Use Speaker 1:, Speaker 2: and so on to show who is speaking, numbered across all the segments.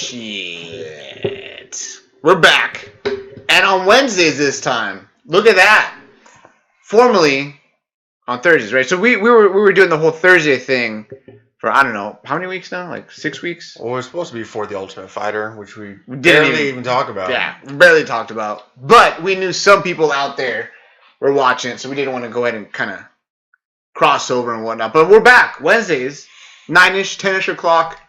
Speaker 1: Shit. We're back. And on Wednesdays this time. Look at that. Formerly on Thursdays, right? So we were doing the whole Thursday thing for, I don't know, how many weeks now? Like 6 weeks?
Speaker 2: Well, we're supposed to be for the Ultimate Fighter, which we barely even talk about.
Speaker 1: Yeah, barely talked about. But we knew some people out there were watching it, so we didn't want to go ahead and kind of cross over and whatnot. But we're back. Wednesdays, 9-ish, 10-ish o'clock,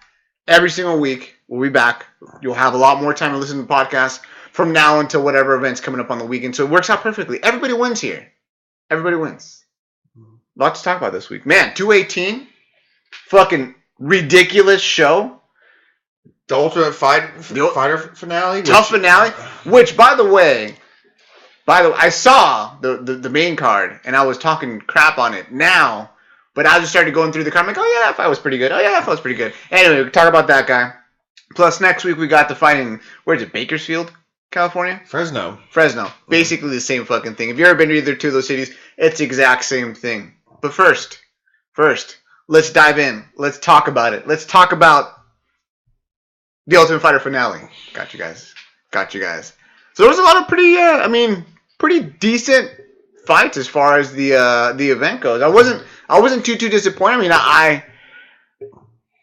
Speaker 1: every single week. We'll be back. You'll have a lot more time to listen to the podcast from now until whatever event's coming up on the weekend. So it works out perfectly. Everybody wins here. Everybody wins. Lots to talk about this week. Man, 218. Fucking ridiculous show.
Speaker 2: The Ultimate Fighter finale.
Speaker 1: Tough finale. Which, by the way, I saw the main card, and I was talking crap on it now, but I just started going through the card. I'm like, oh yeah, that fight was pretty good. Oh yeah, that fight was pretty good. Anyway, we can talk about that guy. Plus, next week we got the fight in, where is it, Bakersfield, California?
Speaker 2: Fresno.
Speaker 1: Basically the same fucking thing. If you've ever been to either two of those cities, it's the exact same thing. But first, let's dive in. Let's talk about it. Let's talk about the Ultimate Fighter finale. Got you guys. So there was a lot of pretty decent fights as far as the event goes. I wasn't too disappointed. I mean,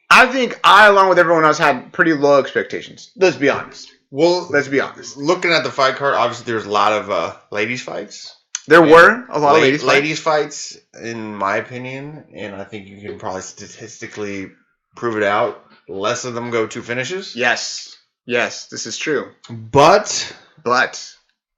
Speaker 1: I think I, along with everyone else, had pretty low expectations. Let's be honest.
Speaker 2: Looking at the fight card, obviously there's a lot of ladies fights.
Speaker 1: There were a lot of ladies
Speaker 2: fights, in my opinion, and I think you can probably statistically prove it out. Less of them go to finishes.
Speaker 1: Yes, this is true.
Speaker 2: But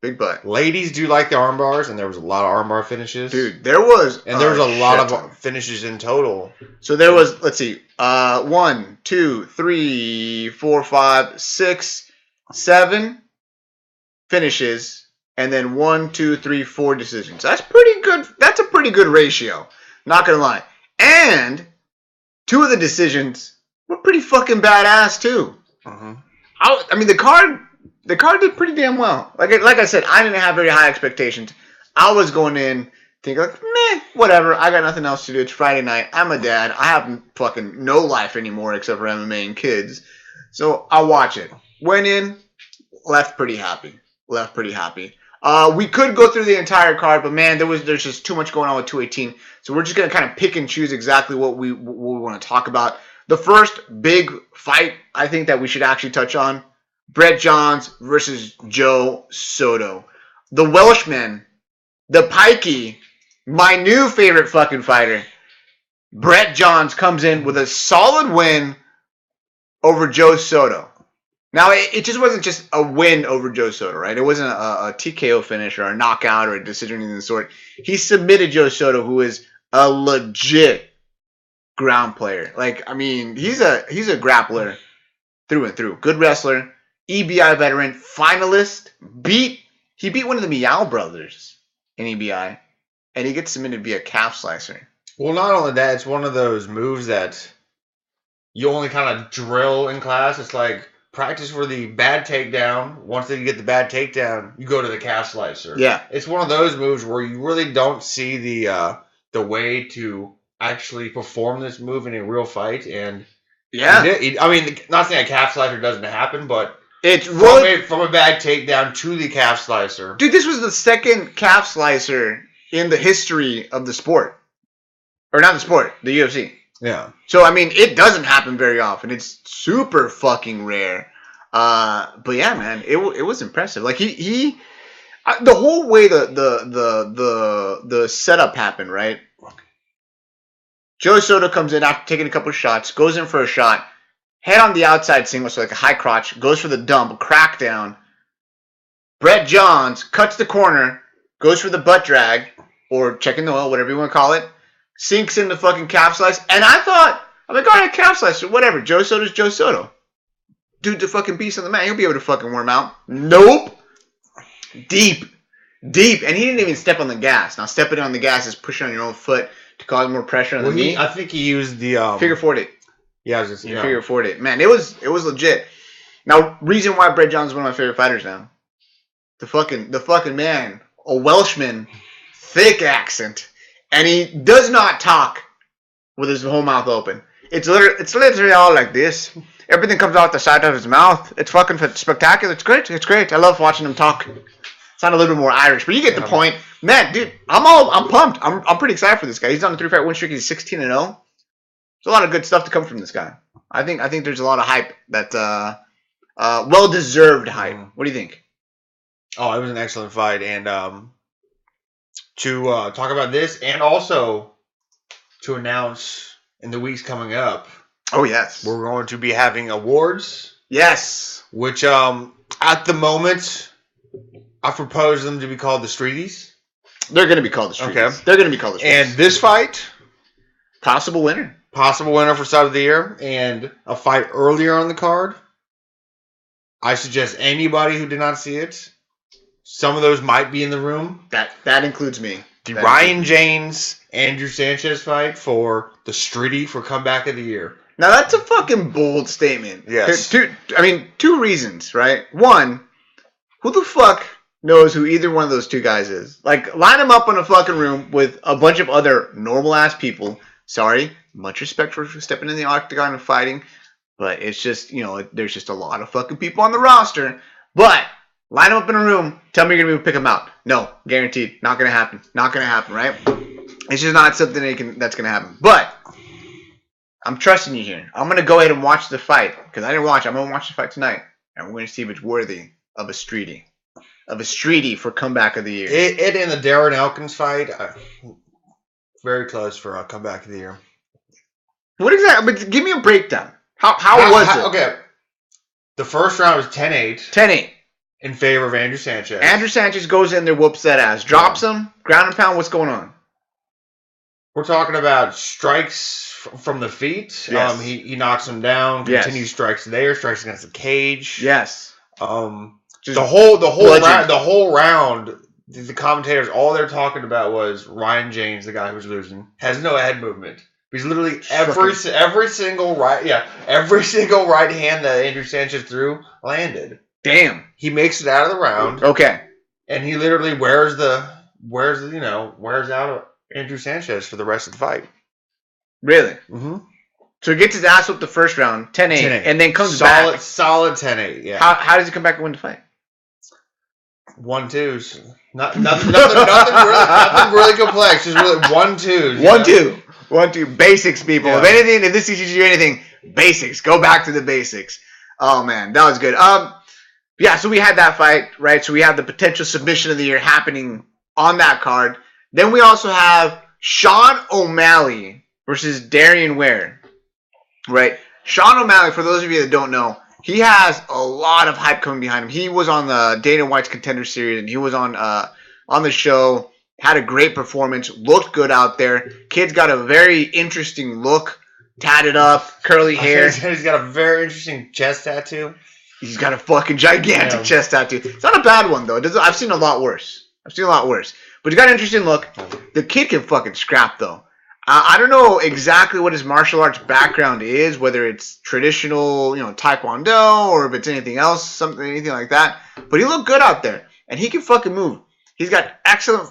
Speaker 1: big but.
Speaker 2: Ladies do like the arm bars, and there was a lot of arm bar finishes.
Speaker 1: Dude, there was
Speaker 2: a lot of finishes in total.
Speaker 1: So there was, let's see, 1, 2, 3, 4, 5, 6, 7 finishes, and then 1, 2, 3, 4 decisions. That's pretty good. That's a pretty good ratio. Not gonna lie. And 2 of the decisions were pretty fucking badass too.
Speaker 2: Uh-huh.
Speaker 1: I mean, the card did pretty damn well. Like I said, I didn't have very high expectations. I was going in thinking like, meh, whatever. I got nothing else to do. It's Friday night. I'm a dad. I have fucking no life anymore except for MMA and kids. So I'll watch it. Went in, left pretty happy. We could go through the entire card, but man, there's just too much going on with 218. So we're just gonna kind of pick and choose exactly what we want to talk about. The first big fight I think that we should actually touch on: Brett Johns versus Joe Soto. The Welshman, the Pikey, my new favorite fucking fighter. Brett Johns comes in with a solid win over Joe Soto. Now, it just wasn't just a win over Joe Soto, right? It wasn't a TKO finish or a knockout or a decision of the sort. He submitted Joe Soto, who is a legit ground player. Like, I mean, he's a grappler through and through. Good wrestler, EBI veteran, finalist. He beat one of the Meow brothers in EBI, and he gets submitted via calf slicer.
Speaker 2: Well, not only that, it's one of those moves that you only kind of drill in class. It's like practice for the bad takedown. Once you get the bad takedown, you go to the calf slicer.
Speaker 1: Yeah.
Speaker 2: It's one of those moves where you really don't see the way to actually perform this move in a real fight. And
Speaker 1: yeah,
Speaker 2: I mean, not saying a calf slicer doesn't happen, but
Speaker 1: it's
Speaker 2: from a bad takedown to the calf slicer.
Speaker 1: Dude, this was the second calf slicer in the history of the sport. Or not the sport, the UFC.
Speaker 2: Yeah.
Speaker 1: So, I mean, it doesn't happen very often. It's super fucking rare. But yeah, man, it was impressive. Like the whole way the setup happened, right? Joe Soto comes in after taking a couple shots, goes in for a shot, head on the outside single, so like a high crotch, goes for the dump, crackdown. Brett Johns cuts the corner, goes for the butt drag, or checking the oil, whatever you want to call it, sinks in the fucking calf slice, and I'm like, all right, calf slice, whatever, Joe Soto's Joe Soto. Dude's a fucking beast on the mat, he'll be able to fucking worm out. Nope. Deep, and he didn't even step on the gas. Now, stepping on the gas is pushing on your own foot to cause more pressure on the knee.
Speaker 2: I think he used the
Speaker 1: figure 4'd.
Speaker 2: Yeah,
Speaker 1: figure 4'd. Man, it was legit. Now, reason why Brett Johns is one of my favorite fighters now. The fucking man, a Welshman, thick accent, and he does not talk with his whole mouth open. It's literally all like this, Everything comes out the side of his mouth. It's fucking spectacular. It's great. It's great. I love watching him talk. Sound a little bit more Irish, but you get the point. Man, dude, I'm pumped. I'm pretty excited for this guy. He's on a 3-fight win streak. He's 16-0. There's a lot of good stuff to come from this guy. I think there's a lot of hype that well-deserved hype. What do you think?
Speaker 2: Oh, it was an excellent fight, and to talk about this, and also to announce in the weeks coming up.
Speaker 1: Oh yes,
Speaker 2: we're going to be having awards.
Speaker 1: Yes,
Speaker 2: which at the moment, I propose them to be called the Streeties.
Speaker 1: They're going to be called the Streeties. Okay, they're going to be called the Streeties.
Speaker 2: And this fight,
Speaker 1: possible winner
Speaker 2: for Side of the Year, and a fight earlier on the card. I suggest anybody who did not see it. Some of those might be in the room.
Speaker 1: That includes me.
Speaker 2: The Ryan James, Andrew Sanchez fight for the Streetie for Comeback of the Year.
Speaker 1: Now that's a fucking bold statement.
Speaker 2: Yes.
Speaker 1: Two reasons, right? One, who the fuck knows who either one of those two guys is? Like, line them up in a fucking room with a bunch of other normal ass people. Sorry, much respect for stepping in the octagon and fighting, but it's just, there's just a lot of fucking people on the roster. But line them up in a room, tell me you're going to pick them out. No, guaranteed. Not going to happen. Not going to happen, right? It's just not something that's going to happen. But I'm trusting you here. I'm going to go ahead and watch the fight. Because I didn't watch it. I'm going to watch the fight tonight. And we're going to see if it's worthy of a Streetie. Of a Streetie for Comeback of the Year.
Speaker 2: It in the Darren Elkins fight, very close for a Comeback of the Year.
Speaker 1: What exactly? But give me a breakdown. How was it?
Speaker 2: Okay. The first round was 10-8.
Speaker 1: 10-8.
Speaker 2: In favor of Andrew Sanchez.
Speaker 1: Andrew Sanchez goes in there, whoops that ass. Drops him, ground and pound. What's going on?
Speaker 2: We're talking about strikes from the feet.
Speaker 1: Yes.
Speaker 2: He knocks him down. Continues strikes there. Strikes against the cage.
Speaker 1: Yes.
Speaker 2: The whole round. The commentators, all they're talking about was Ryan James, the guy who's losing, has no head movement. He's literally every single right hand that Andrew Sanchez threw landed.
Speaker 1: Damn.
Speaker 2: He makes it out of the round.
Speaker 1: Okay.
Speaker 2: And he literally wears out Andrew Sanchez for the rest of the fight.
Speaker 1: Really?
Speaker 2: Mm-hmm.
Speaker 1: So he gets his ass whooped the first round, 10-8, and then comes back.
Speaker 2: Solid 10-8, yeah.
Speaker 1: How does he come back and win the fight?
Speaker 2: 1-2s. Nothing really complex. Just really 1-2s.
Speaker 1: 1-2. Basics, people.
Speaker 2: Yeah.
Speaker 1: If this teaches you anything, basics. Go back to the basics. Oh, man. That was good. Yeah, so we had that fight, right? So we have the potential submission of the year happening on that card. Then we also have Sean O'Malley versus Darian Ware, right? Sean O'Malley, for those of you that don't know, he has a lot of hype coming behind him. He was on the Dana White's Contender Series, and he was on the show, had a great performance, looked good out there. Kid's got a very interesting look, tatted up, curly hair.
Speaker 2: He's got a very interesting chest tattoo.
Speaker 1: He's got a fucking gigantic chest tattoo. It's not a bad one, though. I've seen a lot worse. But he's got an interesting look. The kid can fucking scrap, though. I don't know exactly what his martial arts background is, whether it's traditional, Taekwondo, or if it's anything else, anything like that. But he looked good out there, and he can fucking move. He's got excellent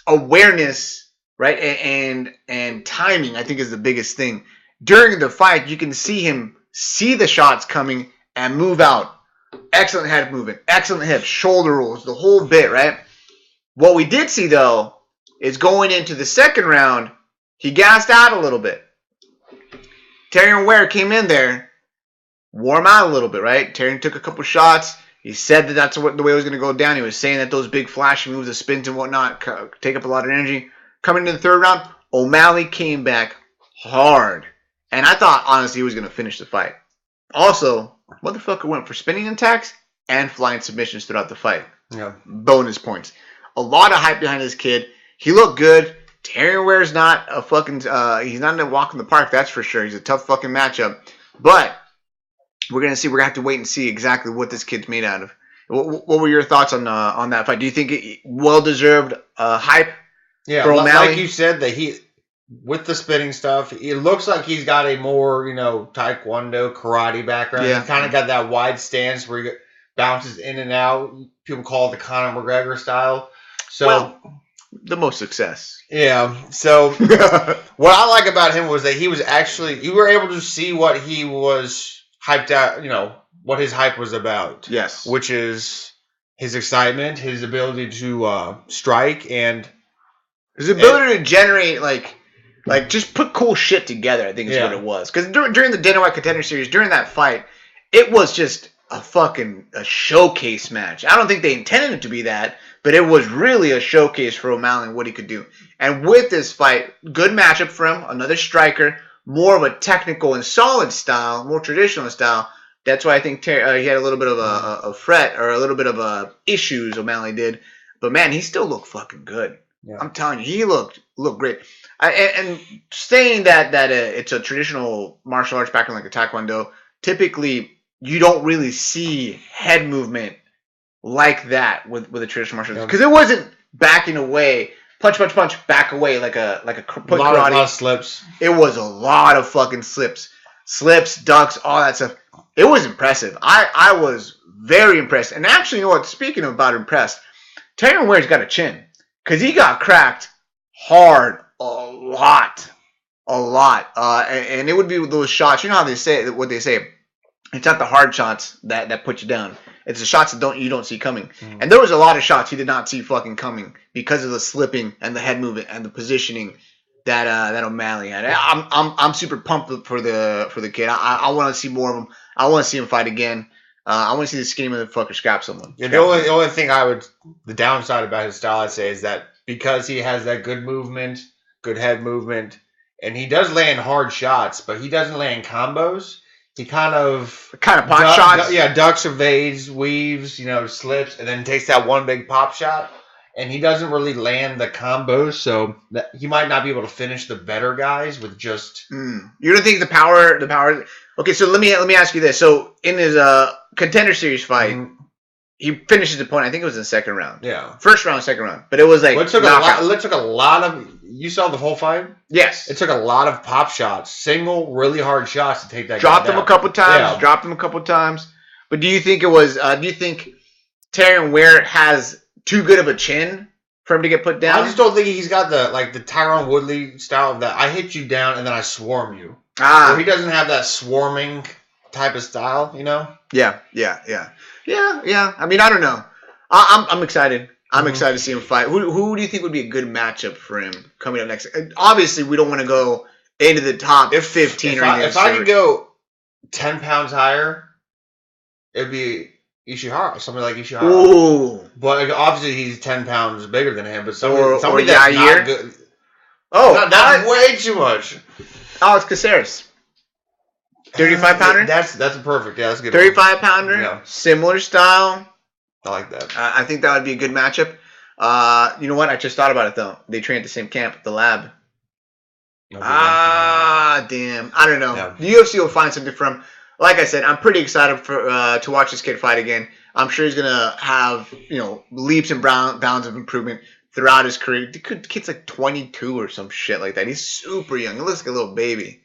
Speaker 1: awareness, right, and timing. I think is the biggest thing. During the fight, you can see him see the shots coming and move out. Excellent head movement, excellent hips, shoulder rolls, the whole bit, right? What we did see though is going into the second round, he gassed out a little bit. Darian Ware came in there, wore him out a little bit, right? Darian took a couple shots. He said that that's the way it was going to go down. He was saying that those big flashy moves, the spins and whatnot, take up a lot of energy. Coming into the third round, O'Malley came back hard. And I thought, honestly, he was going to finish the fight. Also, motherfucker went for spinning attacks and flying submissions throughout the fight.
Speaker 2: Yeah.
Speaker 1: Bonus points. A lot of hype behind this kid. He looked good. Darian Ware's not a fucking... he's not a walk in the park, that's for sure. He's a tough fucking matchup. But we're going to see. We're going to have to wait and see exactly what this kid's made out of. What were your thoughts on that fight? Do you think it well-deserved hype for O'Malley?
Speaker 2: Like you said, that he... With the spinning stuff, it looks like he's got a more, Taekwondo, karate background.
Speaker 1: Yeah.
Speaker 2: He's kind of got that wide stance where he bounces in and out. People call it the Conor McGregor style. So,
Speaker 1: the most success.
Speaker 2: Yeah. So, what I like about him was that he was actually, you were able to see what he was, hyped out, what his hype was about.
Speaker 1: Yes.
Speaker 2: Which is his excitement, his ability to strike, and
Speaker 1: his ability to generate, like just put cool shit together, I think is what it was. Because during the Dana White Contender Series, during that fight, it was just a showcase match. I don't think they intended it to be that, but it was really a showcase for O'Malley and what he could do. And with this fight, good matchup for him, another striker, more of a technical and solid style, more traditional style. That's why I think he had a little bit of a fret or a little bit of issues, O'Malley did. But man, he still looked fucking good. Yeah. I'm telling you, he looked great. And saying that it's a traditional martial arts background like a taekwondo, typically you don't really see head movement like that with a traditional martial arts because it wasn't backing away, punch, back away like a karate.
Speaker 2: A lot of slips.
Speaker 1: It was a lot of fucking slips, ducks, all that stuff. It was impressive. I was very impressed. And actually, you know what? Speaking about impressed, Tyron Ware's got a chin because he got cracked hard a lot. And it would be those shots. You know how they say what they say. It's not the hard shots that put you down. It's the shots that you don't see coming. Mm. And there was a lot of shots he did not see fucking coming because of the slipping and the head movement and the positioning that O'Malley had. I'm super pumped for the kid. I want to see more of him. I want to see him fight again. I want to see the skinny motherfucker scrap someone.
Speaker 2: Yeah, the only thing the downside about his style, I'd say, is that because he has that good movement, good head movement, and he does land hard shots, but he doesn't land combos. He kind of
Speaker 1: pot shots.
Speaker 2: Ducks, evades, weaves, slips, and then takes that one big pop shot. And he doesn't really land the combos, so he might not be able to finish the better guys with just.
Speaker 1: You don't think the power? Okay, so let me ask you this. So in his Contender Series fight, he finished his opponent. I think it was in the second round.
Speaker 2: Yeah,
Speaker 1: first round, second round, but it was like
Speaker 2: it took a lot of. You saw the whole fight?
Speaker 1: Yes.
Speaker 2: It took a lot of pop shots, single, really hard shots to take that.
Speaker 1: Dropped him a couple times. But do you think it was? Do you think Tyron Ware has too good of a chin for him to get put down?
Speaker 2: I just don't think he's got the Tyron Woodley style of that. I hit you down and then I swarm you. Where he doesn't have that swarming type of style,
Speaker 1: Yeah. I mean, I don't know. I'm excited. I'm excited to see him fight. Who do you think would be a good matchup for him coming up next? Obviously, we don't want to go into the top 15 or anything.
Speaker 2: If I could go 10 pounds higher, it'd be Ishihara, somebody like Ishihara.
Speaker 1: Ooh.
Speaker 2: But obviously he's 10 pounds bigger than him. But somebody that's not good.
Speaker 1: Oh,
Speaker 2: that's way too much.
Speaker 1: Alex Caceres. 35-pounder?
Speaker 2: That's a perfect. Yeah, that's a good.
Speaker 1: 35-pounder. Yeah. Similar style.
Speaker 2: I like that.
Speaker 1: I think that would be a good matchup. You know what? I just thought about it though. They train at the same camp, the lab. Damn. I don't know. Yeah. The UFC will find something from. Like I said, I'm pretty excited to watch this kid fight again. I'm sure he's gonna have leaps and bounds of improvement throughout his career. The kid's like 22 or some shit like that. He's super young. He looks like a little baby.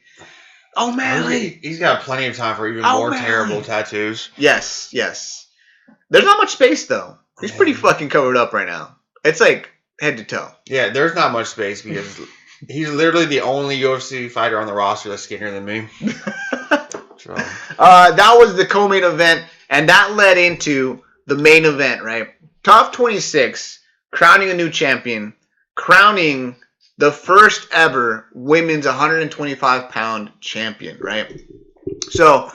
Speaker 1: O'Malley.
Speaker 2: He's got plenty of time for even more terrible tattoos.
Speaker 1: Yes. There's not much space though. He's pretty fucking covered up right now. It's like head to toe.
Speaker 2: Yeah, there's not much space because he's literally the only UFC fighter on the roster that's skinnier than me. So.
Speaker 1: That was the co-main event, and that led into the main event, right? Tough 26, crowning a new champion, crowning the first ever women's 125-pound champion, right? So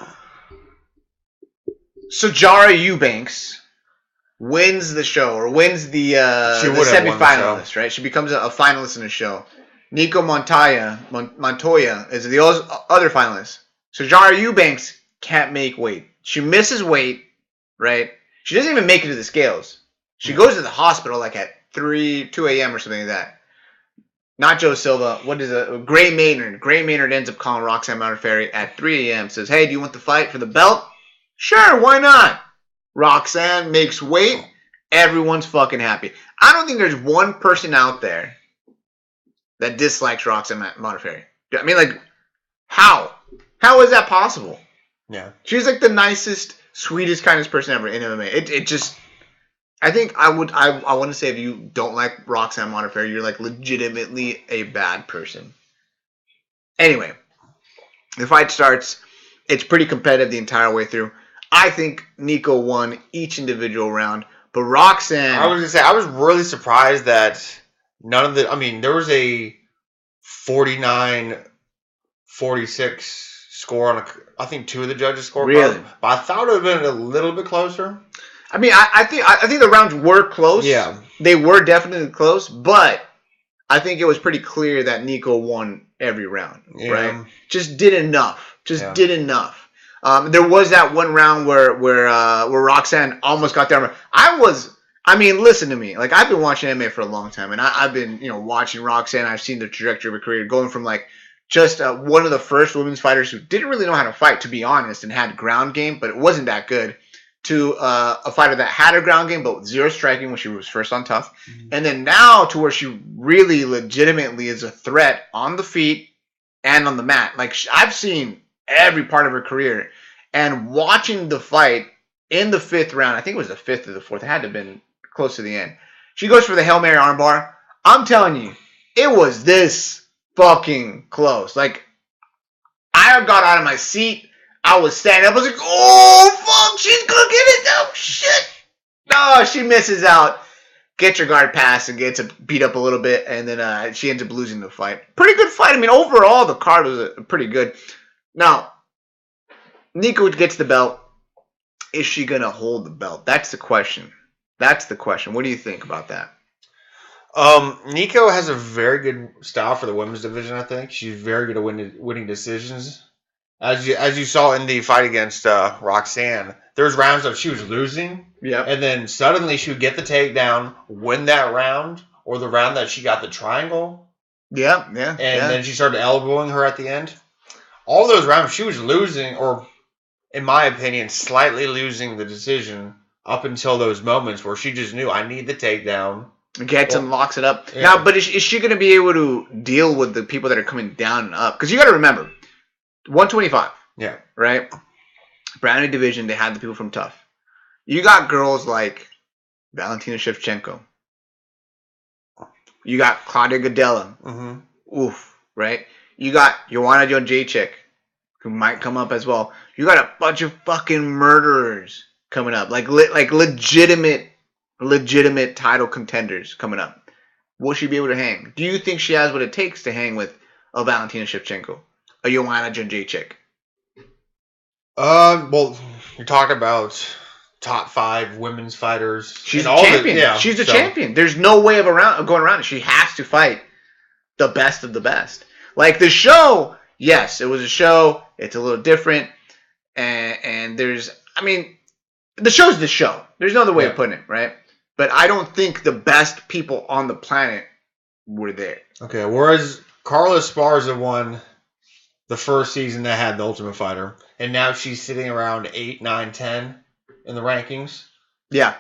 Speaker 1: Jara Eubanks wins the show, or wins the semifinalist, right? She becomes a finalist in the show. Nico Montoya is the other finalist. So Jara Eubanks can't make weight. She misses weight, right? She doesn't even make it to the scales. She goes to the hospital like at 2 a.m. or something like that. Not Joe Silva. What is it? Gray Maynard. Gray Maynard ends up calling Roxanne Modafferi at 3 a.m. Says, hey, do you want the fight for the belt? Sure, why not? Roxanne makes weight. Everyone's fucking happy. I don't think there's one person out there that dislikes Roxanne Modafferi. I mean, like, how? How is that possible?
Speaker 2: Yeah.
Speaker 1: She's like the nicest, sweetest, kindest person ever in MMA. It just... I think I want to say if you don't like Roxanne Modafferi, you're like legitimately a bad person. Anyway, the fight starts. It's pretty competitive the entire way through. I think Nico won each individual round, but Roxanne...
Speaker 2: I was going to say, I was really surprised that none of the... I mean, there was a 49-46 score on, I think, 2 of the judges scored.
Speaker 1: Really?
Speaker 2: But I thought it would have been a little bit closer.
Speaker 1: I mean, I think the rounds were close.
Speaker 2: Yeah.
Speaker 1: They were definitely close, but I think it was pretty clear that Nico won every round, right? Just did enough. Did enough. There was that one round where Roxanne almost got there. Listen to me. Like, I've been watching MMA for a long time, and I've been, watching Roxanne. I've seen the trajectory of her career going from like just one of the first women's fighters who didn't really know how to fight, to be honest, and had ground game, but it wasn't that good, to a fighter that had a ground game but with zero striking when she was first on Tough, and then now to where she really legitimately is a threat on the feet and on the mat. Like, I've seen every part of her career, and watching the fight in the 5th round, I think it was the 5th or the 4th, it had to have been close to the end, she goes for the Hail Mary armbar. I'm telling you, it was this fucking close. Like, I got out of my seat, I was standing up, I was like, oh fuck, she's gonna get it, no shit. No, she misses out, gets her guard pass and gets beat up a little bit, and then she ends up losing the fight. Pretty good fight. I mean, overall the card was pretty good. Now, Nico gets the belt. Is she going to hold the belt? That's the question. What do you think about that?
Speaker 2: Nico has a very good style for the women's division, I think. She's very good at winning decisions. As you saw in the fight against Roxanne, there's rounds that she was losing.
Speaker 1: Yeah.
Speaker 2: And then suddenly she would get the takedown, win that round, or the round that she got the triangle.
Speaker 1: Yeah.
Speaker 2: And then she started elbowing her at the end. All those rounds, she was losing, or in my opinion, slightly losing the decision up until those moments where she just knew, I need the takedown.
Speaker 1: Gets and locks it up. Yeah. Now, but is she going to be able to deal with the people that are coming down and up? Because you got to remember, 125.
Speaker 2: Yeah.
Speaker 1: Right? Brownie division, they had the people from Tough. You got girls like Valentina Shevchenko. You got Claudia Gadelha.
Speaker 2: Mm-hmm.
Speaker 1: Oof. Right? You got Joanna Jędrzejczyk, who might come up as well. You got a bunch of fucking murderers coming up, like legitimate title contenders coming up. Will she be able to hang? Do you think she has what it takes to hang with a Valentina Shevchenko, a Joanna Jędrzejczyk?
Speaker 2: Well, you're talking about top 5 women's fighters.
Speaker 1: She's a champion. She's a champion. There's no way of going around it. She has to fight the best of the best. Like, the show, yes, it was a show. It's a little different. And there's, the show's the show. There's no other way of putting it, right? But I don't think the best people on the planet were there.
Speaker 2: Okay, whereas Carla Esparza won the first season that had the Ultimate Fighter, and now she's sitting around 8, 9, 10 in the rankings.
Speaker 1: Yeah.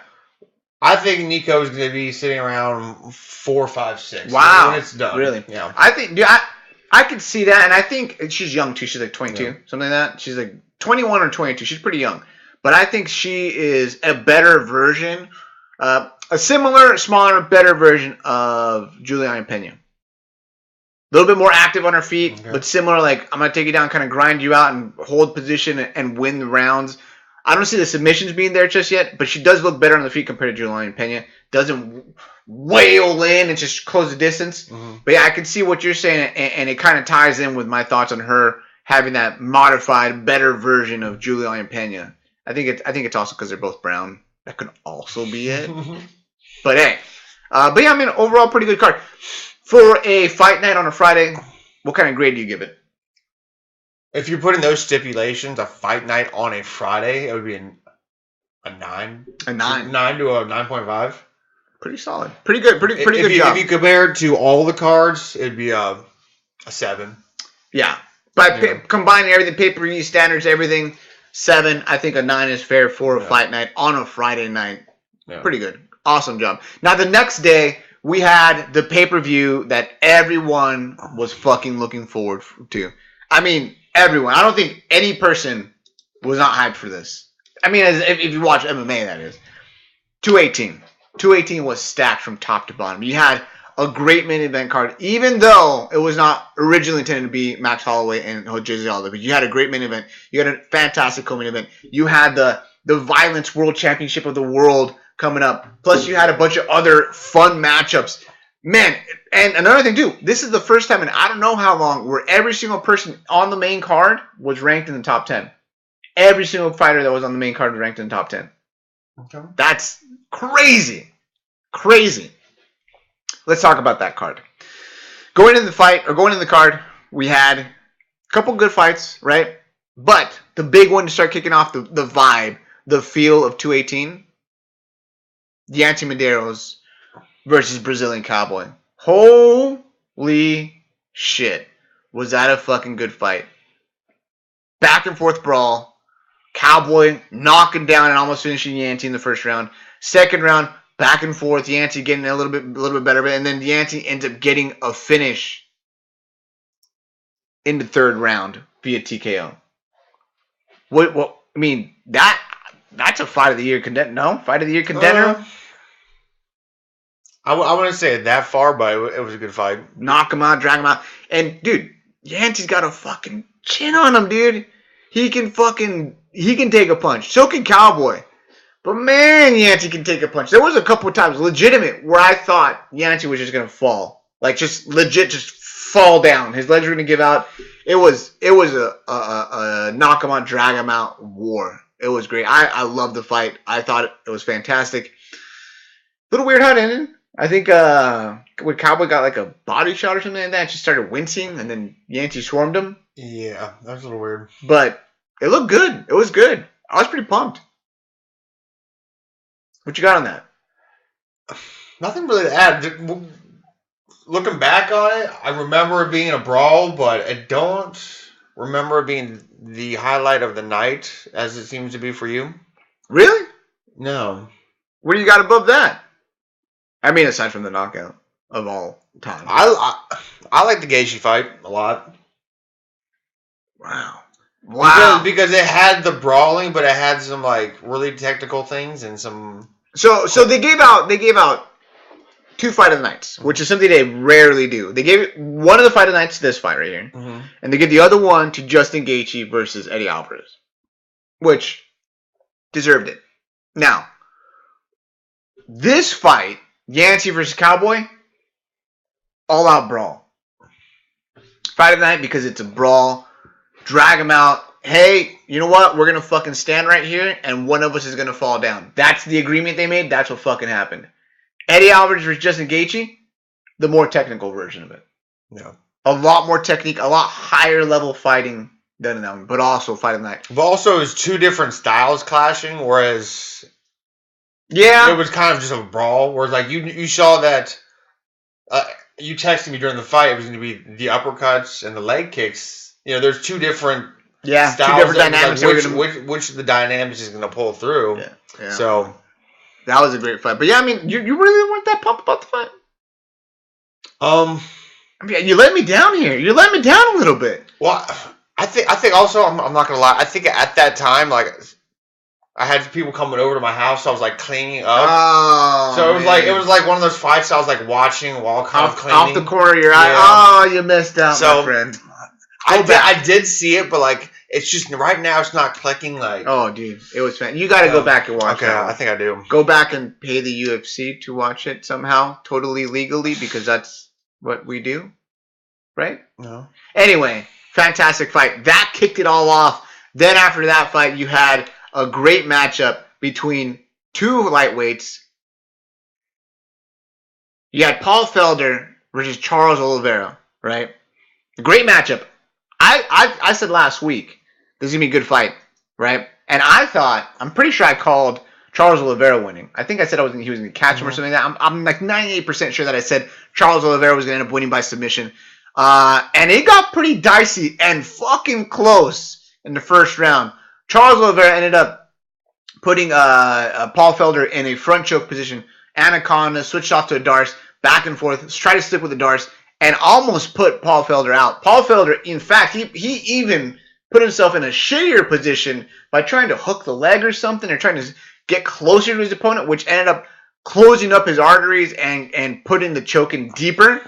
Speaker 2: I think Nico's going to be sitting around 4, 5, 6.
Speaker 1: Wow.
Speaker 2: When it's done.
Speaker 1: Really?
Speaker 2: Yeah.
Speaker 1: I think, I could see that, and I think she's young too. She's like 22, something like that. She's like 21 or 22. She's pretty young. But I think she is a better version, a similar, smaller, better version of Juliana Pena. A little bit more active on her feet, but similar, like, I'm going to take you down, kind of grind you out and hold position and win the rounds. I don't see the submissions being there just yet, but she does look better on the feet compared to Juliana Pena. Doesn't wail in and just close the distance. Mm-hmm. But yeah, I can see what you're saying, and it kind of ties in with my thoughts on her having that modified, better version of Juliana Pena. I think it's also because they're both brown. That could also be it. But hey, overall pretty good card. For a fight night on a Friday, what kind of grade do you give it?
Speaker 2: If you're putting those stipulations, a fight night on a Friday, it would be a 9.
Speaker 1: A 9.
Speaker 2: 9 to a 9.5.
Speaker 1: Pretty solid. Pretty good. Pretty good job.
Speaker 2: If you compare it to all the cards, it'd be a 7.
Speaker 1: Yeah. But combining everything, pay-per-view standards, everything, 7. I think a 9 is fair for a fight night on a Friday night. Yeah. Pretty good. Awesome job. Now, the next day, we had the pay-per-view that everyone was fucking looking forward to. Everyone. I don't think any person was not hyped for this. If you watch MMA, that is. 218. 218 was stacked from top to bottom. You had a great main event card, even though it was not originally intended to be Max Holloway and Jose Aldo. But you had a great main event. You had a fantastic co-main event. You had the Violence World Championship of the World coming up. Plus, you had a bunch of other fun matchups. Man, and another thing, too. This is the first time in I don't know how long where every single person on the main card was ranked in the top 10. Every single fighter that was on the main card was ranked in the top 10. Okay. That's crazy. Crazy. Let's talk about that card. Going into the card, we had a couple good fights, right? But the big one to start kicking off the vibe, the feel of 218, Yancy Medeiros versus Brazilian Cowboy. Holy shit. Was that a fucking good fight? Back and forth brawl. Cowboy knocking down and almost finishing Yancy in the first round. Second round, back and forth. Yancy getting a little bit better, and then Yancy ends up getting a finish in the third round via TKO. What? I mean, that's a fight of the year contender. No, fight of the year contender.
Speaker 2: I wouldn't say it that far, but it was a good fight.
Speaker 1: Knock him out, drag him out, and dude, Yancy's got a fucking chin on him, dude. He can take a punch. So can Cowboy. But man, Yancy can take a punch. There was a couple of times, legitimate, where I thought Yancy was just gonna fall, like just legit, just fall down. His legs were gonna give out. It was a knock him out, drag him out war. It was great. I loved the fight. I thought it was fantastic. Little weird how it ended. I think when Cowboy got like a body shot or something like that, just started wincing, and then Yancy swarmed him.
Speaker 2: Yeah, that was a little weird.
Speaker 1: But it looked good. It was good. I was pretty pumped. What you got on that?
Speaker 2: Nothing really to add. Looking back on it, I remember it being a brawl, but I don't remember it being the highlight of the night, as it seems to be for you.
Speaker 1: Really?
Speaker 2: No.
Speaker 1: What do you got above that? I mean, aside from the knockout of all time.
Speaker 2: I like the Gaethje fight a lot.
Speaker 1: Wow.
Speaker 2: Because it had the brawling, but it had some like really technical things and some.
Speaker 1: So they gave out 2 fight of the nights, which is something they rarely do. They gave one of the fight of the nights to this fight right here, and they gave the other one to Justin Gaethje versus Eddie Alvarez, which deserved it. Now, this fight, Yancy versus Cowboy, all out brawl. Fight of the night because it's a brawl. Drag him out. Hey, you know what? We're going to fucking stand right here, and one of us is going to fall down. That's the agreement they made. That's what fucking happened. Eddie Alvarez versus Justin Gaethje, the more technical version of it.
Speaker 2: Yeah.
Speaker 1: A lot more technique, a lot higher level fighting than that one, but also fight of the night.
Speaker 2: But also, it's 2 different styles clashing, whereas
Speaker 1: it
Speaker 2: was kind of just a brawl. Whereas, like, you saw that, you texted me during the fight, it was going to be the uppercuts and the leg kicks. You know, there's 2 different styles. 2 different dynamics. Like, which of the dynamics is going to pull through.
Speaker 1: Yeah.
Speaker 2: So
Speaker 1: that was a great fight. But yeah, I mean, you really weren't that pumped about the fight? I mean, you let me down here. You let me down a little bit.
Speaker 2: Well, I think also, I'm not going to lie, I think at that time, like, I had people coming over to my house, so I was like cleaning up.
Speaker 1: Oh,
Speaker 2: so it was like one of those fights I was like watching while kind of cleaning.
Speaker 1: Off the corner of your eye. Oh, you missed out, my friend.
Speaker 2: I did see it, but like it's just right now it's not clicking. Like,
Speaker 1: oh, dude, it was fan. You got to go back and watch it.
Speaker 2: Okay, I think I do.
Speaker 1: Go back and pay the UFC to watch it somehow, totally legally, because that's what we do, right?
Speaker 2: No.
Speaker 1: Anyway, fantastic fight. That kicked it all off. Then after that fight, you had a great matchup between 2 lightweights. You had Paul Felder versus Charles Oliveira, right? Great matchup. I said last week this is gonna be a good fight, right? And I'm pretty sure I called Charles Oliveira winning. I think I said he was gonna catch him or something like that. I'm like 98% sure that I said Charles Oliveira was gonna end up winning by submission. And it got pretty dicey and fucking close in the first round. Charles Oliveira ended up putting Paul Felder in a front choke position. Anaconda switched off to a Darce, back and forth, tried to stick with the Darce, and almost put Paul Felder out. Paul Felder, in fact, he even put himself in a shittier position by trying to hook the leg or something, or trying to get closer to his opponent, which ended up closing up his arteries and putting the choke in deeper.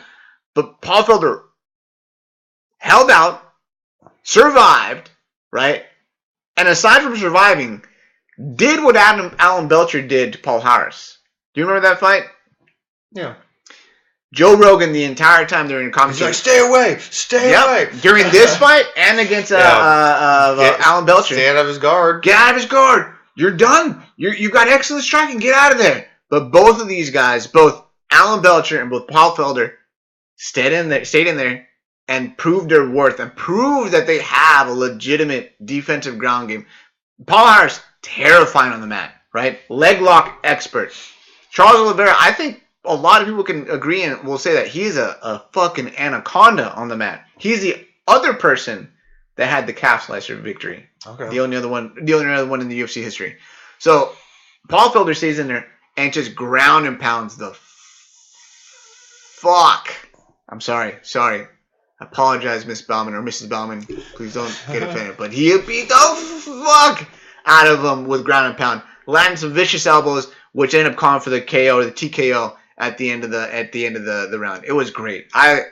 Speaker 1: But Paul Felder held out, survived, right? And aside from surviving, did what Alan Belcher did to Paul Harris. Do you remember that fight?
Speaker 2: Yeah.
Speaker 1: Joe Rogan, the entire time during the commentary,
Speaker 2: he's like, stay away.
Speaker 1: During this fight and against Alan Belcher.
Speaker 2: Stay out of his guard.
Speaker 1: Get out of his guard. You're done. You got excellent striking. Get out of there. But both of these guys, both Alan Belcher and both Paul Felder, stayed in there and proved their worth and proved that they have a legitimate defensive ground game. Paul Harris, terrifying on the mat, right? Leg lock expert. Charles Oliveira, I think a lot of people can agree and will say that he's a fucking anaconda on the mat. He's the other person that had the calf slicer victory.
Speaker 2: Okay.
Speaker 1: The only other one in the UFC history. So Paul Felder stays in there and just ground and pounds the fuck. I'm sorry. I apologize, Miss Bauman or Mrs. Bauman. Please don't get offended. But he beat the fuck out of him with ground and pound. Landing some vicious elbows, which ended up calling for the KO or the TKO at the end of the round. It was great. I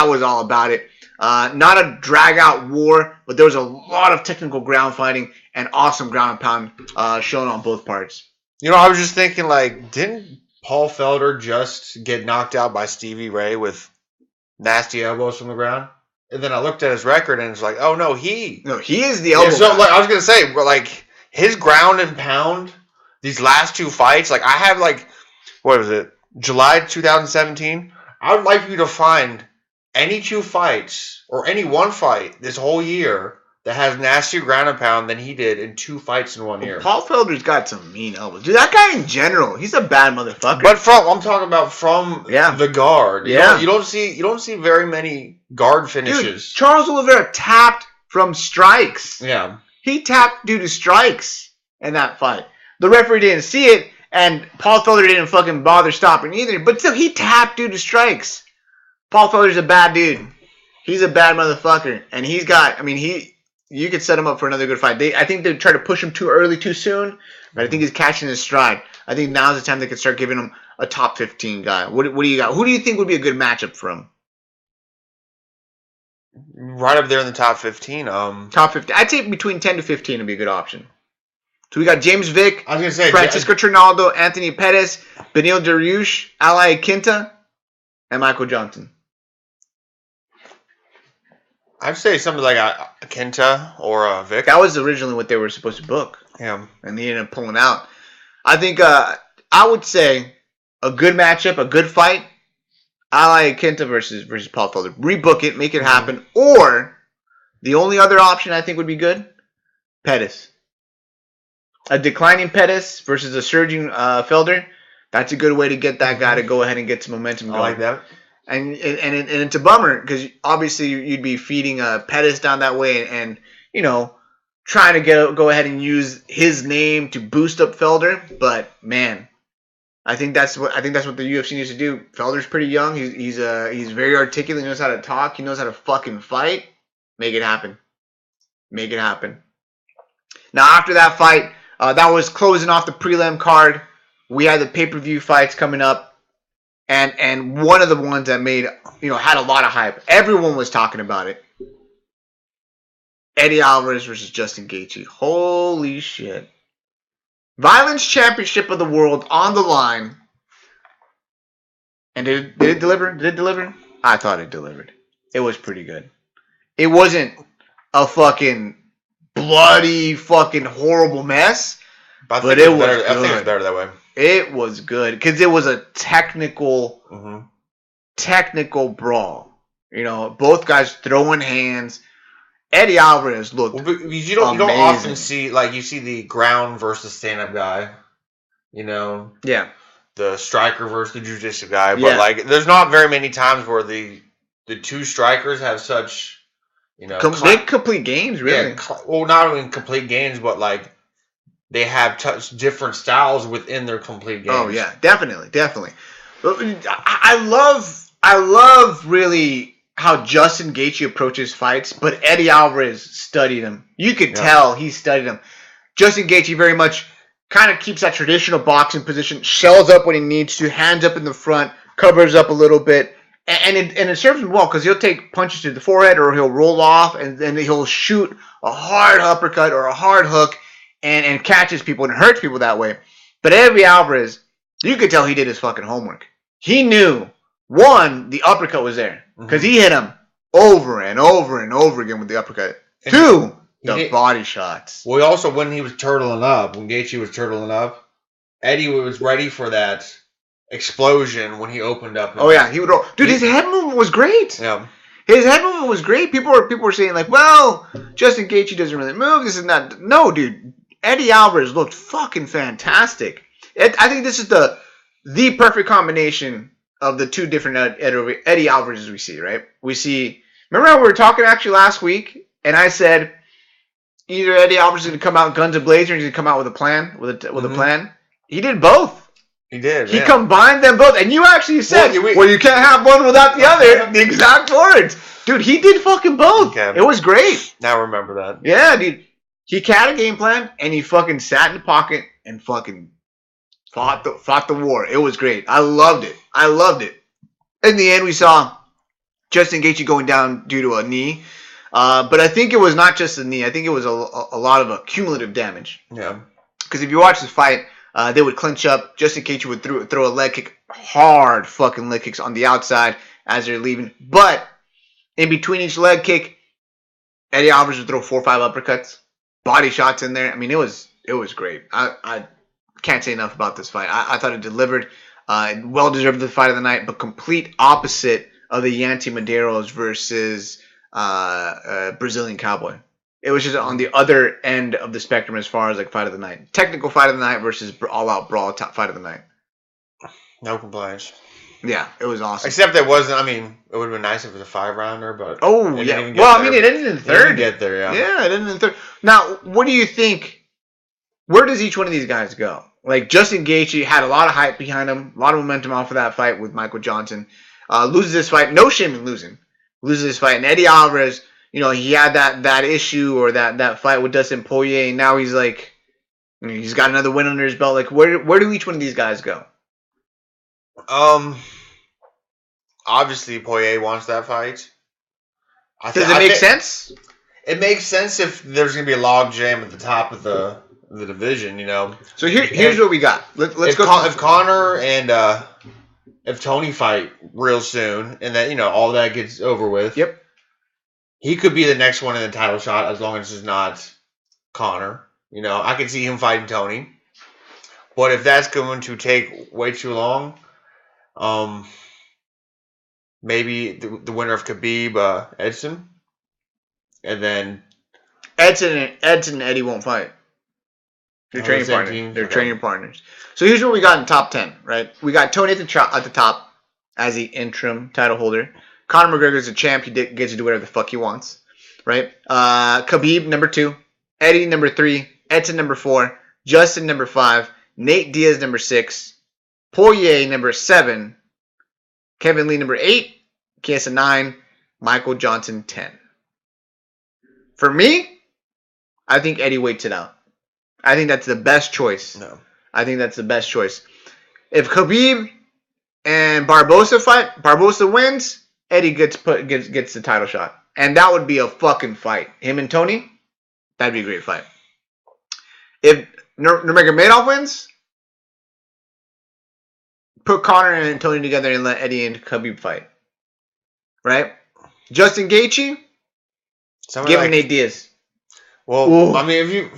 Speaker 1: was all about it. Not a drag out war, but there was a lot of technical ground fighting and awesome ground and pound shown on both parts.
Speaker 2: You know, I was just thinking, like, didn't Paul Felder just get knocked out by Stevie Ray with nasty elbows from the ground? And then I looked at his record and it's like, oh no, he
Speaker 1: is the elbow.
Speaker 2: Yeah, so like, I was gonna say, like, his ground and pound, these last two fights, like, I have, like, what was it, July 2017? I would like you to find any two fights or any one fight this whole year that has nastier ground and pound than he did in two fights in 1 year.
Speaker 1: Paul Felder's got some mean elbows. Dude, that guy in general, he's a bad motherfucker.
Speaker 2: But I'm talking about from the guard. You don't see very many guard finishes.
Speaker 1: Dude, Charles Oliveira tapped from strikes.
Speaker 2: Yeah.
Speaker 1: He tapped due to strikes in that fight. The referee didn't see it, and Paul Felder didn't fucking bother stopping either. But still, he tapped due to strikes. Paul Felder's a bad dude. He's a bad motherfucker. And he's got, you could set him up for another good fight. I think they try to push him too early, too soon. But I think he's catching his stride. I think now's the time they can start giving him a top 15 guy. What do you got? Who do you think would be a good matchup for him?
Speaker 2: Right up there in the top 15.
Speaker 1: Top 15. I'd say between 10 to 15 would be a good option. So we got James Vick,
Speaker 2: I was gonna say
Speaker 1: Francisco Trinaldo, Anthony Pettis, Beneil Dariush, Ali Quinta, and Michael Johnson.
Speaker 2: I'd say something like a Quinta or a Vick.
Speaker 1: That was originally what they were supposed to book.
Speaker 2: Yeah.
Speaker 1: And he ended up pulling out. I think I would say a good matchup, a good fight, Ali Quinta versus Paul Felder. Rebook it, make it happen. Or the only other option I think would be good, Pettis. A declining Pettis versus a surging Felder. That's a good way to get that guy to go ahead and get some momentum going.
Speaker 2: I like that.
Speaker 1: And it's a bummer because obviously you'd be feeding Pettis down that way and trying to go ahead and use his name to boost up Felder. But man, I think that's what the UFC needs to do. Felder's pretty young. He's very articulate. He knows how to talk. He knows how to fucking fight. Make it happen. Make it happen. Now after that fight, that was closing off the prelim card. We had the pay-per-view fights coming up. And one of the ones that made, had a lot of hype. Everyone was talking about it. Eddie Alvarez versus Justin Gaethje. Holy shit. Violence Championship of the World on the line. And did it deliver? Did it deliver? I thought it delivered. It was pretty good. It wasn't a fucking bloody, fucking horrible mess.
Speaker 2: But it was better. I think it was better that way.
Speaker 1: It was good because it was a technical both guys throwing hands. Eddie Alvarez looked
Speaker 2: you don't often see, like, you see the ground versus stand-up guy,
Speaker 1: Yeah.
Speaker 2: The striker versus the jiu-jitsu guy, but like, there's not very many times where the two strikers have such,
Speaker 1: complete games, really.
Speaker 2: Yeah, well, not only complete games, but like, they have different styles within their complete games.
Speaker 1: Oh yeah, definitely. I love really how Justin Gaethje approaches fights, but Eddie Alvarez studied him. You could tell he studied him. Justin Gaethje very much kind of keeps that traditional boxing position, shells up when he needs to, hands up in the front, covers up a little bit, and it serves him well because he'll take punches to the forehead or he'll roll off and then he'll shoot a hard uppercut or a hard hook and catches people and hurts people that way. But Eddie Alvarez, you could tell he did his fucking homework. He knew, one, the uppercut was there because he hit him over and over and over again with the uppercut. And two, the body shots.
Speaker 2: Well, also when he was turtling up, when Gaethje was turtling up, Eddie was ready for that explosion when he opened up.
Speaker 1: Oh yeah, he would roll. Dude, his head movement was great.
Speaker 2: Yeah.
Speaker 1: His head movement was great. People were saying like, well, Justin Gaethje doesn't really move. This is not. No, dude. Eddie Alvarez looked fucking fantastic. I think this is the perfect combination of the two different Eddie Alvarez's we see, right? We see. Remember how we were talking actually last week, and I said either Eddie Alvarez is going to come out guns a-blazing, or he's going to come out with a plan. With a plan. He did both.
Speaker 2: He did.
Speaker 1: He combined them both, and you actually said, "Well, you can't have one without the other." The exact words, dude. He did fucking both. Okay. It was great.
Speaker 2: Now remember that.
Speaker 1: Yeah, dude. He had a game plan, and he fucking sat in the pocket and fucking fought the war. It was great. I loved it. In the end, we saw Justin Gaethje going down due to a knee, but I think it was not just a knee. I think it was a lot of cumulative damage.
Speaker 2: Yeah.
Speaker 1: Because if you watch the fight. They would clinch up. Justin Gaethje would throw a leg kick, hard fucking leg kicks on the outside as they're leaving. But in between each leg kick, Eddie Alvarez would throw 4 or 5 uppercuts, body shots in there. I mean, it was great. I can't say enough about this fight. I thought it delivered. Well deserved the fight of the night, but complete opposite of the Yancy Medeiros versus Brazilian Cowboy. It was just on the other end of the spectrum as far as like fight of the night. Technical fight of the night versus all-out brawl top fight of the night.
Speaker 2: No complaints.
Speaker 1: Yeah, it was awesome.
Speaker 2: Except it wasn't, I mean, it would have been nice if it was a 5-rounder, but...
Speaker 1: Oh, yeah. Well, I mean, it ended in the third.
Speaker 2: It didn't get there, yeah.
Speaker 1: Yeah, it ended in the third. Now, what do you think? Where does each one of these guys go? Like, Justin Gaethje had a lot of hype behind him, a lot of momentum off of that fight with Michael Johnson. Loses this fight. No shame in losing. Loses this fight. And Eddie Alvarez... You know, he had that issue or that fight with Dustin Poirier, and now he's like, he's got another win under his belt. Like, where do each one of these guys go?
Speaker 2: Obviously Poirier wants that fight.
Speaker 1: Does it make sense?
Speaker 2: It makes sense if there's gonna be a log jam at the top of the division, you know.
Speaker 1: So here's what we got. Let's go.
Speaker 2: If Conor and if Tony fight real soon, and that all that gets over with.
Speaker 1: Yep.
Speaker 2: He could be the next one in the title shot as long as it's not Conor. I could see him fighting Tony. But if that's going to take way too long, maybe the winner of Khabib, Edson. And then...
Speaker 1: Edson and Eddie won't fight. They're training partners. They're training partners. So here's what we got in top 10, right? We got Tony at the top as the interim title holder. Conor McGregor's a champ. He gets to do whatever the fuck he wants, right? Khabib, number 2. Eddie, number 3. Edson, number 4. Justin, number 5. Nate Diaz, number 6. Poirier, number 7. Kevin Lee, number 8. Chiesa, 9. Michael Johnson, 10. For me, I think Eddie waits it out. I think that's the best choice.
Speaker 2: No.
Speaker 1: I think that's the best choice. If Khabib and Barbosa fight, Barbosa wins, Eddie gets the title shot. And that would be a fucking fight. Him and Tony, that'd be a great fight. If Nurmagomedov wins, put Conor and Tony together and let Eddie and Khabib fight. Right? Justin Gaethje, give me Nate Diaz.
Speaker 2: Well, ooh. I mean,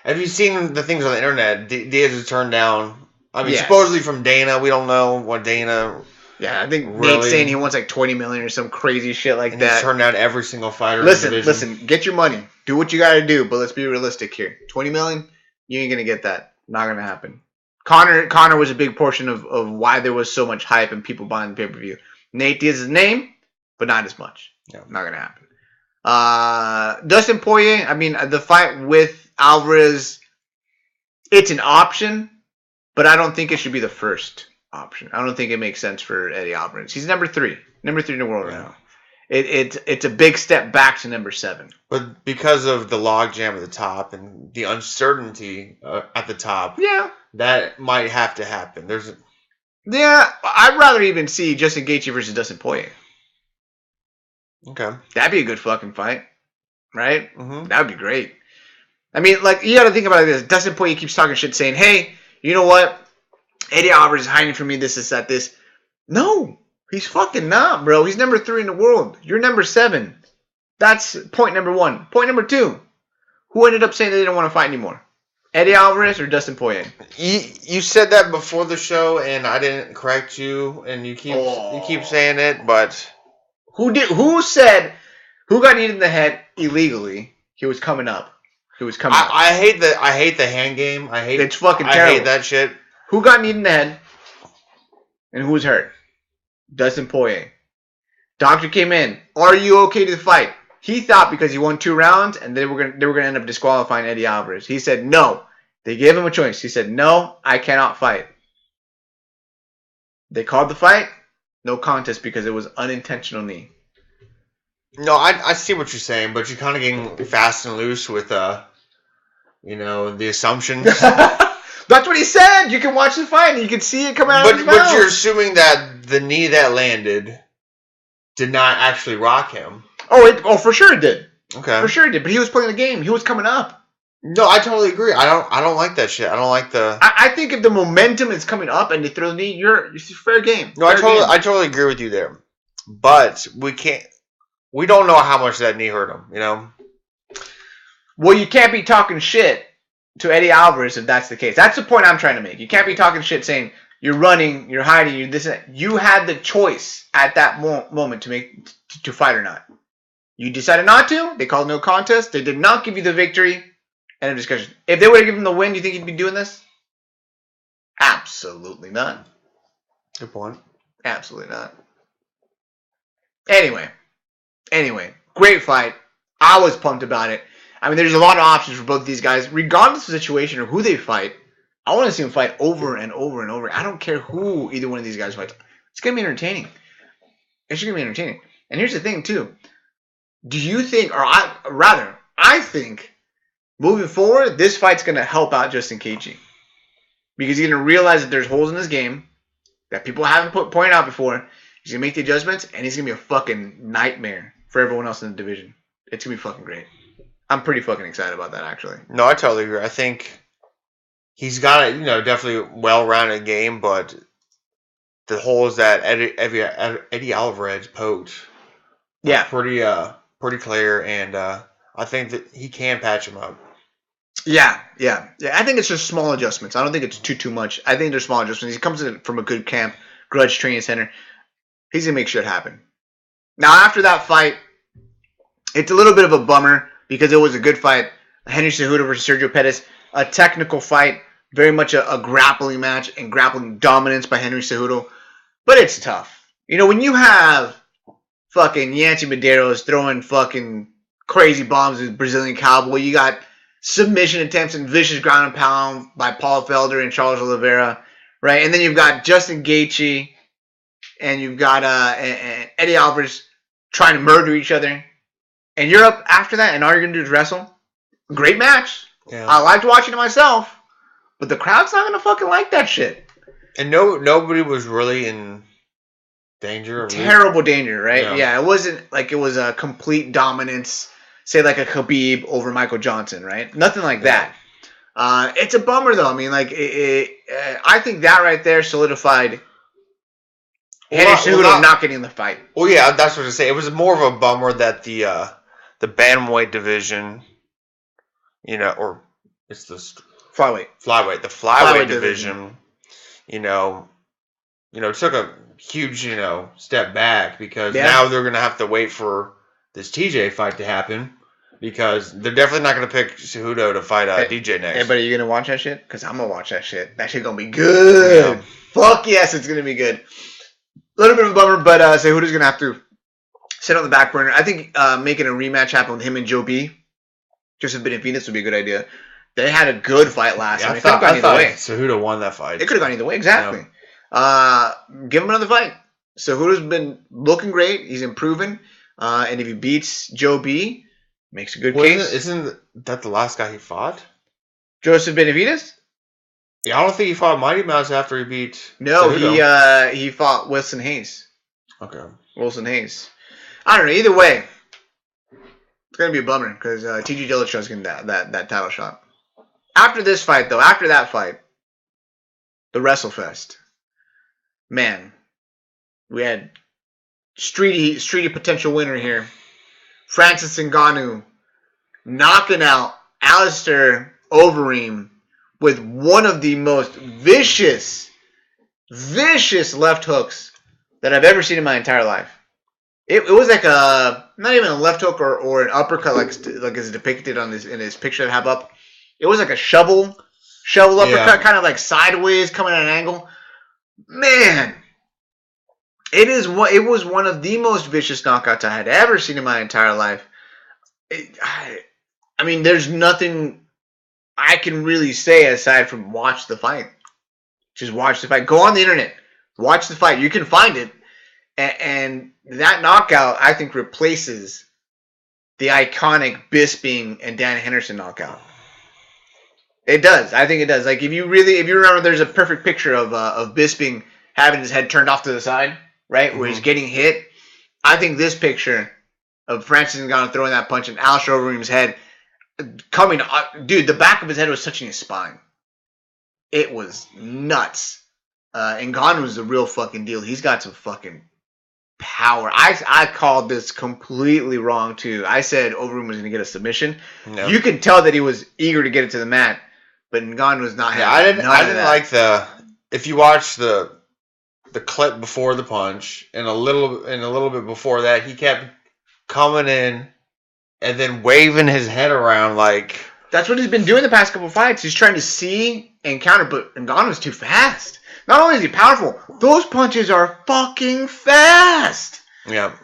Speaker 2: have you seen the things on the internet? Diaz is turned down. I mean, supposedly from Dana. We don't know what Dana...
Speaker 1: Yeah, I think Nate's saying he wants like $20 million or some crazy shit like that.
Speaker 2: He's turned down every single fighter.
Speaker 1: Listen, get your money. Do what you got to do, but let's be realistic here. $20 million, you ain't gonna get that. Not gonna happen. Conor was a big portion of why there was so much hype and people buying the pay-per-view. Nate Diaz's name, but not as much.
Speaker 2: Yeah.
Speaker 1: Not gonna happen. Dustin Poirier, I mean, the fight with Alvarez, it's an option, but I don't think it should be the first option. I don't think it makes sense for Eddie Alvarez. He's number 3 in the world right now. It's a big step back to number 7.
Speaker 2: But because of the logjam at the top and the uncertainty at the top, that might have to happen.
Speaker 1: I'd rather even see Justin Gaethje versus Dustin Poirier.
Speaker 2: Okay.
Speaker 1: That'd be a good fucking fight, right?
Speaker 2: Mm-hmm.
Speaker 1: That would be great. I mean, like, you got to think about it like this. Dustin Poirier keeps talking shit saying, hey, you know what? Eddie Alvarez is hiding from me, this, that, this. No, he's fucking not, bro. He's number 3 in the world. You're number 7. That's point number 1. Point number 2. Who ended up saying they didn't want to fight anymore? Eddie Alvarez or Dustin Poirier?
Speaker 2: You said that before the show, and I didn't correct you, and you keep saying it, but
Speaker 1: who got kneed in the head illegally? He was coming up.
Speaker 2: I hate the hand game.
Speaker 1: It's fucking terrible.
Speaker 2: I hate that shit.
Speaker 1: Who got kneed in the head? And who was hurt? Dustin Poirier. Doctor came in. Are you okay to fight? He thought because he won 2 rounds and they were gonna end up disqualifying Eddie Alvarez. He said no. They gave him a choice. He said no, I cannot fight. They called the fight. No contest because it was unintentional knee.
Speaker 2: No, I see what you're saying, but you're kind of getting fast and loose with the assumptions.
Speaker 1: That's what he said. You can watch the fight and you can see it coming out of his mouth.
Speaker 2: But you're assuming that the knee that landed did not actually rock him.
Speaker 1: Oh, for sure it did.
Speaker 2: Okay.
Speaker 1: For sure it did. But he was playing the game. He was coming up.
Speaker 2: No, I totally agree. I don't like that shit. I don't like the.
Speaker 1: I think if the momentum is coming up and they throw the knee, it's fair game.
Speaker 2: No, I totally agree with you there. But we don't know how much that knee hurt him. You know.
Speaker 1: Well, you can't be talking shit to Eddie Alvarez if that's the case. That's the point I'm trying to make. You can't be talking shit saying you're running, you're hiding, you're this and that. You had the choice at that moment to fight or not. You decided not to. They called no contest. They did not give you the victory. End of discussion. If they would have given him the win, do you think he'd be doing this? Absolutely not.
Speaker 2: Good point.
Speaker 1: Absolutely not. Anyway, great fight. I was pumped about it. I mean, there's a lot of options for both of these guys. Regardless of the situation or who they fight, I want to see them fight over and over and over. I don't care who either one of these guys fights. It's going to be entertaining. It's going to be entertaining. And here's the thing, too. Do you think, I think, moving forward, this fight's going to help out Justin Gaethje. Because he's going to realize that there's holes in his game that people haven't pointed out before. He's going to make the adjustments, and he's going to be a fucking nightmare for everyone else in the division. It's going to be fucking great. I'm pretty fucking excited about that, actually.
Speaker 2: No, I totally agree. I think he's got a definitely well-rounded game, but the holes that Eddie Alvarez poked, pretty clear, and I think that he can patch him up.
Speaker 1: Yeah. I think it's just small adjustments. I don't think it's too much. I think there's small adjustments. He comes in from a good camp, grudge training center. He's gonna make shit happen. Now, after that fight, it's a little bit of a bummer. Because it was a good fight. Henry Cejudo versus Sergio Pettis. A technical fight. Very much a grappling match. And grappling dominance by Henry Cejudo. But it's tough. When you have fucking Yancy Medeiros throwing fucking crazy bombs with Brazilian Cowboy. You got submission attempts and vicious ground and pound by Paul Felder and Charles Oliveira. Right? And then you've got Justin Gaethje. And you've got and Eddie Alvarez trying to murder each other. And you're up after that, and all you're going to do is wrestle? Great match. Yeah. I liked watching it myself. But the crowd's not going to fucking like that shit.
Speaker 2: And nobody was really in danger.
Speaker 1: Terrible danger, right? Yeah, it wasn't like it was a complete dominance, say like a Khabib over Michael Johnson, right? Nothing like that. It's a bummer, though. I mean, like, I think that right there solidified Henry Cejudo not getting the fight.
Speaker 2: Well, yeah, that's what I say. It was more of a bummer that the bantamweight division, or it's the
Speaker 1: flyweight.
Speaker 2: The flyweight division, took a huge, step back because now they're going to have to wait for this TJ fight to happen because they're definitely not going to pick Cejudo to fight DJ next.
Speaker 1: Hey, but are you going to watch that shit? Because I'm going to watch that shit. That shit going to be good. Yeah. Fuck yes, it's going to be good. A little bit of a bummer, but Cejudo's going to have to sit on the back burner. I think making a rematch happen with him and Joe B, Joseph Benavidez, would be a good idea. They had a good fight last time. It could have gone either way.
Speaker 2: Cejudo won that fight.
Speaker 1: It could have gone either way, exactly. Yeah. Give him another fight. Cejudo's been looking great. He's improving. And if he beats Joe B, makes a good case.
Speaker 2: Isn't that the last guy he fought?
Speaker 1: Joseph Benavidez?
Speaker 2: Yeah, I don't think he fought Mighty Mouse after he beat.
Speaker 1: No,
Speaker 2: Cejudo.
Speaker 1: he fought Wilson Hayes.
Speaker 2: Okay.
Speaker 1: Wilson Hayes. I don't know. Either way, it's gonna be a bummer because T.J. Dillashaw's getting that title shot. After this fight, though, after that fight, the WrestleFest, man, we had streety potential winner here, Francis Ngannou, knocking out Alistair Overeem with one of the most vicious left hooks that I've ever seen in my entire life. It was like a not even a left hook or an uppercut like is depicted on in his picture that I have up. It was like a shovel uppercut, kind of like sideways, coming at an angle. Man, it was one of the most vicious knockouts I had ever seen in my entire life. I mean, there's nothing I can really say aside from watch the fight. Just watch the fight. Go on the internet, watch the fight. You can find it, and that knockout I think replaces the iconic Bisping and Dan Henderson knockout. It does. I think it does. Like if you remember, there's a perfect picture of Bisping having his head turned off to the side, right, where he's getting hit. I think this picture of Francis Ngannou throwing that punch and Alistair Overeem's head coming, dude, the back of his head was touching his spine. It was nuts. Ngannou's the real fucking deal. He's got some fucking power. I called this completely wrong too. I said Overeem was going to get a submission. No. You can tell that he was eager to get it to the mat, but Ngannou was not.
Speaker 2: Yeah, I didn't like the. If you watch the clip before the punch and a little bit before that, he kept coming in and then waving his head around like.
Speaker 1: That's what he's been doing the past couple of fights. He's trying to see and counter, but Ngannou's too fast. Not only is he powerful, those punches are fucking fast.
Speaker 2: Yeah.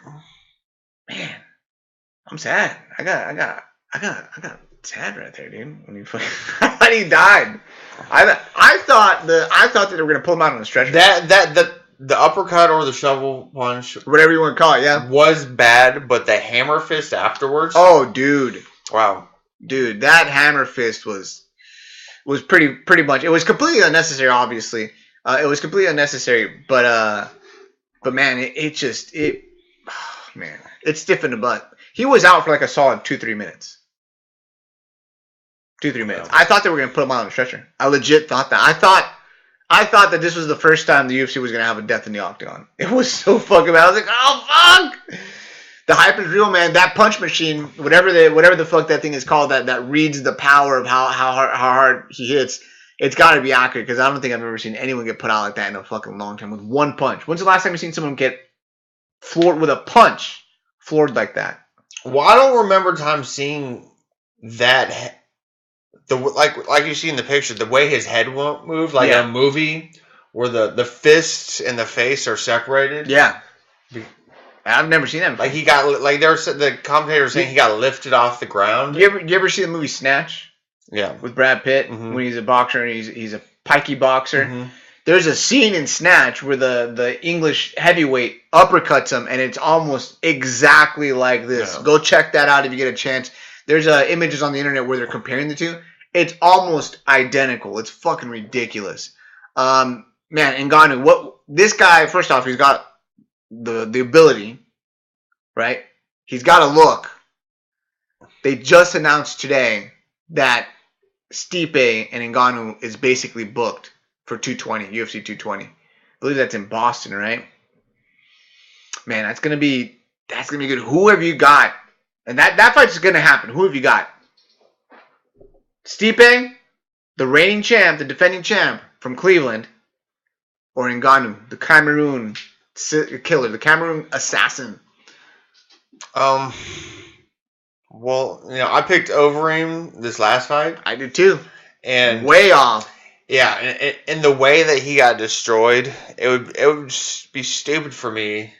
Speaker 1: Man, I'm sad. I got sad right there, dude. When he when he died, I thought that they were gonna pull him out on a stretcher.
Speaker 2: The uppercut or the shovel punch,
Speaker 1: whatever you want to call it, yeah,
Speaker 2: was bad. But the hammer fist afterwards.
Speaker 1: Oh, dude.
Speaker 2: Wow.
Speaker 1: Dude, that hammer fist was pretty much. It was completely unnecessary, obviously. It was completely unnecessary, but man, man, it stiffened the butt. He was out for like a solid 2-3 minutes. 2-3 minutes. I thought they were gonna put him on a stretcher. I legit thought that. I thought that this was the first time the UFC was gonna have a death in the octagon. It was so fucking bad. I was like, oh fuck. The hype is real, man. That punch machine, whatever the fuck that thing is called, that reads the power of how hard he hits. It's got to be accurate because I don't think I've ever seen anyone get put out like that in a fucking long time with one punch. When's the last time you've seen someone get floored with a punch, floored like that?
Speaker 2: Well, I don't remember time seeing that. Like you see in the picture, the way his head won't move, like a movie where the fists and the face are separated.
Speaker 1: Yeah. I've never seen that before.
Speaker 2: Like he got the commentator was saying he got lifted off the ground.
Speaker 1: You ever see the movie Snatch?
Speaker 2: Yeah,
Speaker 1: with Brad Pitt when he's a boxer and he's a pikey boxer. Mm-hmm. There's a scene in Snatch where the English heavyweight uppercuts him, and it's almost exactly like this. Yeah. Go check that out if you get a chance. There's images on the internet where they're comparing the two. It's almost identical. It's fucking ridiculous. Man, Ngannou, what this guy? First off, he's got the ability, right? He's got a look. They just announced today that Stipe and Ngannou is basically booked for 220, UFC 220. I believe that's in Boston, right? Man, that's gonna be good. Who have you got? And that fight's gonna happen. Who have you got? Stipe, the reigning champ, the defending champ from Cleveland, or Ngannou, the Cameroon killer, the Cameroon assassin?
Speaker 2: Well, I picked Overeem this last fight.
Speaker 1: I did too.
Speaker 2: And
Speaker 1: way off.
Speaker 2: Yeah, and the way that he got destroyed, it would just be stupid for me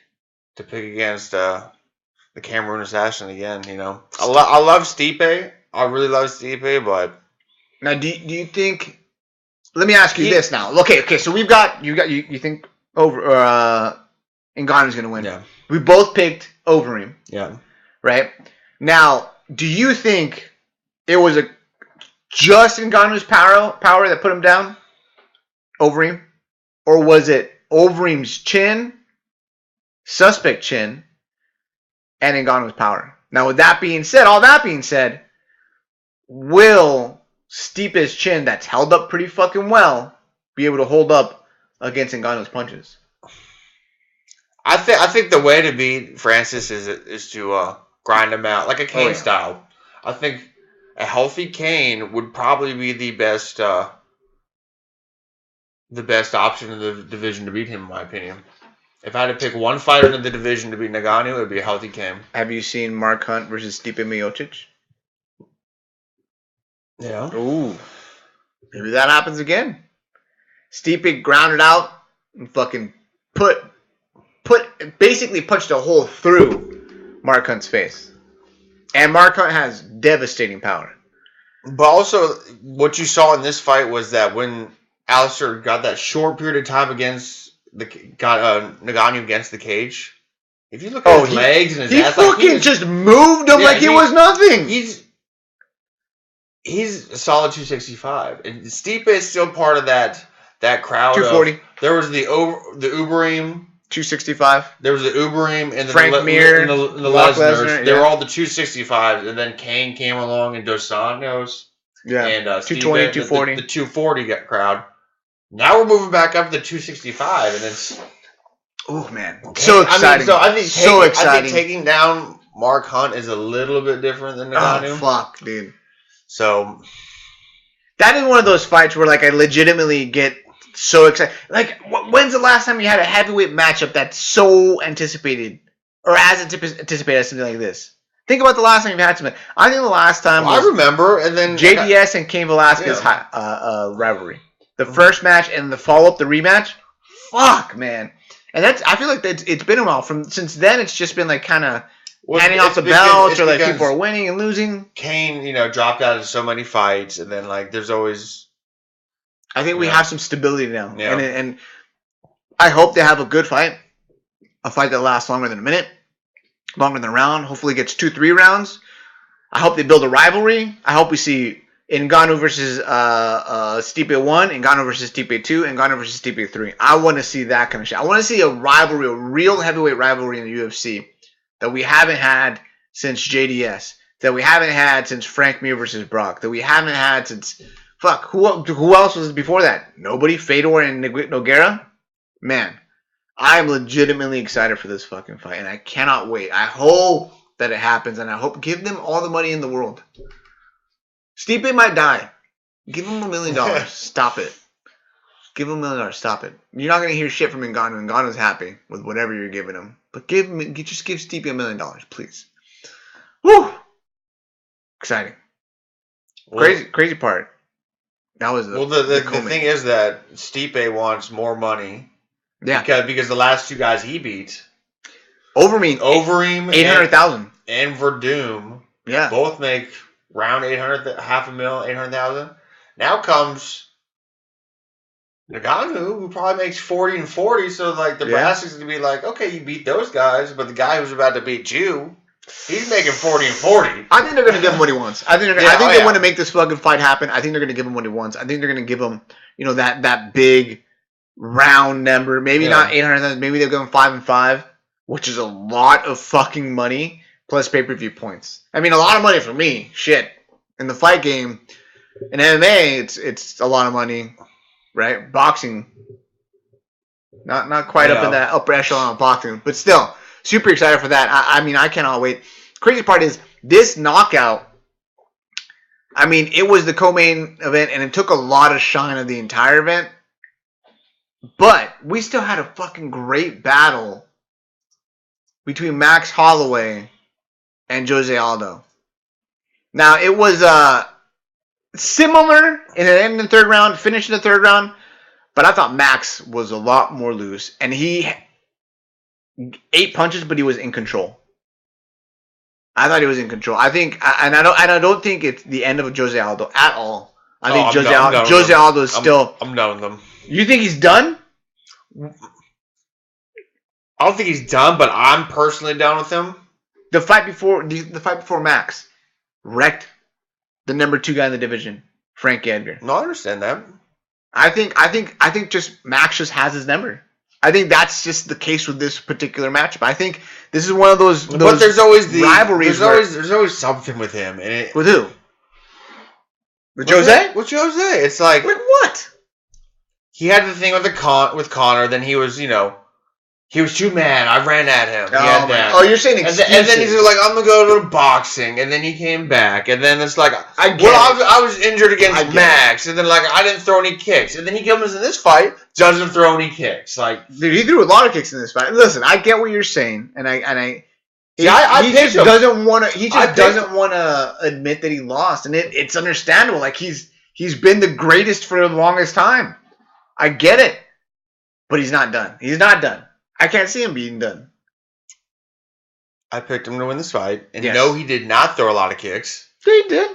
Speaker 2: to pick against the Cameroon assassin again. I love Stipe. I really love Stipe, but
Speaker 1: now do you think? Let me ask you this now. Okay. So you think Ngannou's going to win.
Speaker 2: Yeah.
Speaker 1: We both picked Overeem.
Speaker 2: Yeah.
Speaker 1: Right? Now, do you think it was just Ngannou's power that put him down? Overeem? Or was it Overeem's chin, suspect chin, and Ngannou's power? Now, with that being said, all that being said, will Stipe's chin that's held up pretty fucking well be able to hold up against Ngannou's punches?
Speaker 2: I think the way to beat Francis is to grind him out like a Kane style. I think a healthy Kane would probably be the best option in the division to beat him, in my opinion. If I had to pick one fighter in the division to beat Ngannou, it would be a healthy Kane.
Speaker 1: Have you seen Mark Hunt versus Stipe Miocic?
Speaker 2: Yeah.
Speaker 1: Ooh. Maybe that happens again. Stipe grounded out and fucking basically punched a hole through Mark Hunt's face. And Mark Hunt has devastating power.
Speaker 2: But also, what you saw in this fight was that when Alistair got that short period of time against Ngannou against the cage, if you look at his legs and his ass,
Speaker 1: he just moved him like he was nothing.
Speaker 2: He's a solid 265, and Stipe is still part of that crowd.
Speaker 1: 240.
Speaker 2: There was the Overeem
Speaker 1: 265.
Speaker 2: There was the Overeem and
Speaker 1: Frank Mir,
Speaker 2: and the Lesners. They were all the 265s, and then Kane came along and Dos Santos.
Speaker 1: Yeah.
Speaker 2: And
Speaker 1: 220,
Speaker 2: Stipe,
Speaker 1: 240.
Speaker 2: The 240 crowd. Now we're moving back up to the 265, and it's
Speaker 1: man, so exciting.
Speaker 2: I think taking down Mark Hunt is a little bit different than Ngannou.
Speaker 1: Oh fuck, dude.
Speaker 2: So
Speaker 1: that is one of those fights where like I legitimately get so excited. Like, when's the last time you had a heavyweight matchup that's so anticipated or as anticipated as something like this? Think about the last time you've had something. I think the last time was
Speaker 2: I remember, and then
Speaker 1: JDS and Cain Velasquez rivalry. The first match and the follow-up, the rematch. Fuck, man. And I feel like it's been a while. Since then, it's just been like kind of handing off the belts, or like people are winning and losing.
Speaker 2: Kane, dropped out of so many fights, and then like there's always.
Speaker 1: I think we have some stability now,
Speaker 2: yeah.
Speaker 1: and I hope they have a good fight, a fight that lasts longer than a minute, longer than a round. Hopefully, gets 2-3 rounds. I hope they build a rivalry. I hope we see Ngannou versus Stipe 1, Ngannou versus Stipe 2, Ngannou versus Stipe 3. I want to see that kind of shit. I want to see a rivalry, a real heavyweight rivalry in the UFC that we haven't had since JDS, that we haven't had since Frank Mir versus Brock, that we haven't had since who else was before that? Nobody. Fedor and Nogueira. Man, I'm legitimately excited for this fucking fight, and I cannot wait. I hope that it happens, and I hope give them all the money in the world. Stipe might die. Give him $1 million. Stop it. Give him $1 million. Stop it. You're not gonna hear shit from Ngannou. Ngannou's happy with whatever you're giving him, but just give Stipe $1 million, please. Woo! Exciting. Crazy part. That was
Speaker 2: the thing is that Stipe wants more money.
Speaker 1: Yeah.
Speaker 2: Because the last two guys he beat,
Speaker 1: Overeem, $800,000,
Speaker 2: and Verdum, both make round $800,000. Now comes Ngannou, who probably makes 40 and 40. So like the brass is gonna be like, okay, you beat those guys, but the guy who's about to beat you, he's making 40 and 40.
Speaker 1: I think they're going to give him what he wants. I think they want to make this fucking fight happen. I think they're going to give him what he wants. I think they're going to give him, that big round number. Maybe not 800,000. Maybe they'll give him 5 and 5, which is a lot of fucking money plus pay-per-view points. I mean, a lot of money for me. Shit. In the fight game, in MMA, it's a lot of money, right? Boxing, not quite up in that upper echelon of boxing, but still. Super excited for that. I mean, I cannot wait. Crazy part is this knockout. I mean, it was the co-main event, and it took a lot of shine of the entire event. But we still had a fucking great battle between Max Holloway and Jose Aldo. Now, it was similar in the end of the third round, finish in the third round, but I thought Max was a lot more loose, and he 8 punches, but he was in control. I thought he was in control. I think, and I don't think it's the end of Jose Aldo at all. I think Jose Aldo is still.
Speaker 2: I'm done with him.
Speaker 1: You think he's done?
Speaker 2: I don't think he's done, but I'm personally down with him.
Speaker 1: The fight before Max wrecked the number 2 guy in the division, Frankie Edgar.
Speaker 2: No, I understand that.
Speaker 1: I think just Max just has his number. I think that's just the case with this particular matchup. I think this is one of those
Speaker 2: but there's always the
Speaker 1: rivalries.
Speaker 2: There's always something with him. And
Speaker 1: with who? With Jose?
Speaker 2: With Jose. It's like
Speaker 1: what?
Speaker 2: He had the thing with Connor. Then he was, he was too mad. I ran at him. He had that.
Speaker 1: Oh, you're saying excuses.
Speaker 2: And then he's like, I'm going to go to boxing. And then he came back. And then it's like, I was injured against Max. And then, I didn't throw any kicks. And then he comes in this fight, doesn't throw any kicks.
Speaker 1: Dude, he threw a lot of kicks in this fight. Listen, I get what you're saying. He just doesn't want to admit that he lost. And it's understandable. He's been the greatest for the longest time. I get it. But he's not done. He's not done. I can't see him being done.
Speaker 2: I picked him to win this fight. And no, he did not throw a lot of kicks.
Speaker 1: He did.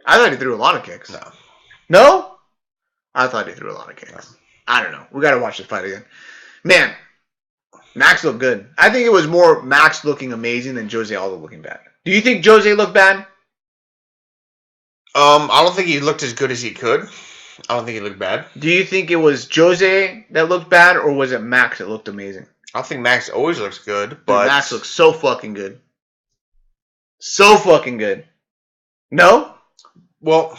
Speaker 1: I thought he threw a lot of kicks.
Speaker 2: No? I
Speaker 1: thought he threw a lot of kicks. No. I don't know. We got to watch this fight again. Man, Max looked good. I think it was more Max looking amazing than Jose Aldo looking bad. Do you think Jose looked bad?
Speaker 2: I don't think he looked as good as he could. I don't think he looked bad.
Speaker 1: Do you think it was Jose that looked bad, or was it Max that looked amazing?
Speaker 2: I think Max always looks good, but...
Speaker 1: Dude, Max looks so fucking good. So fucking good. No?
Speaker 2: Well,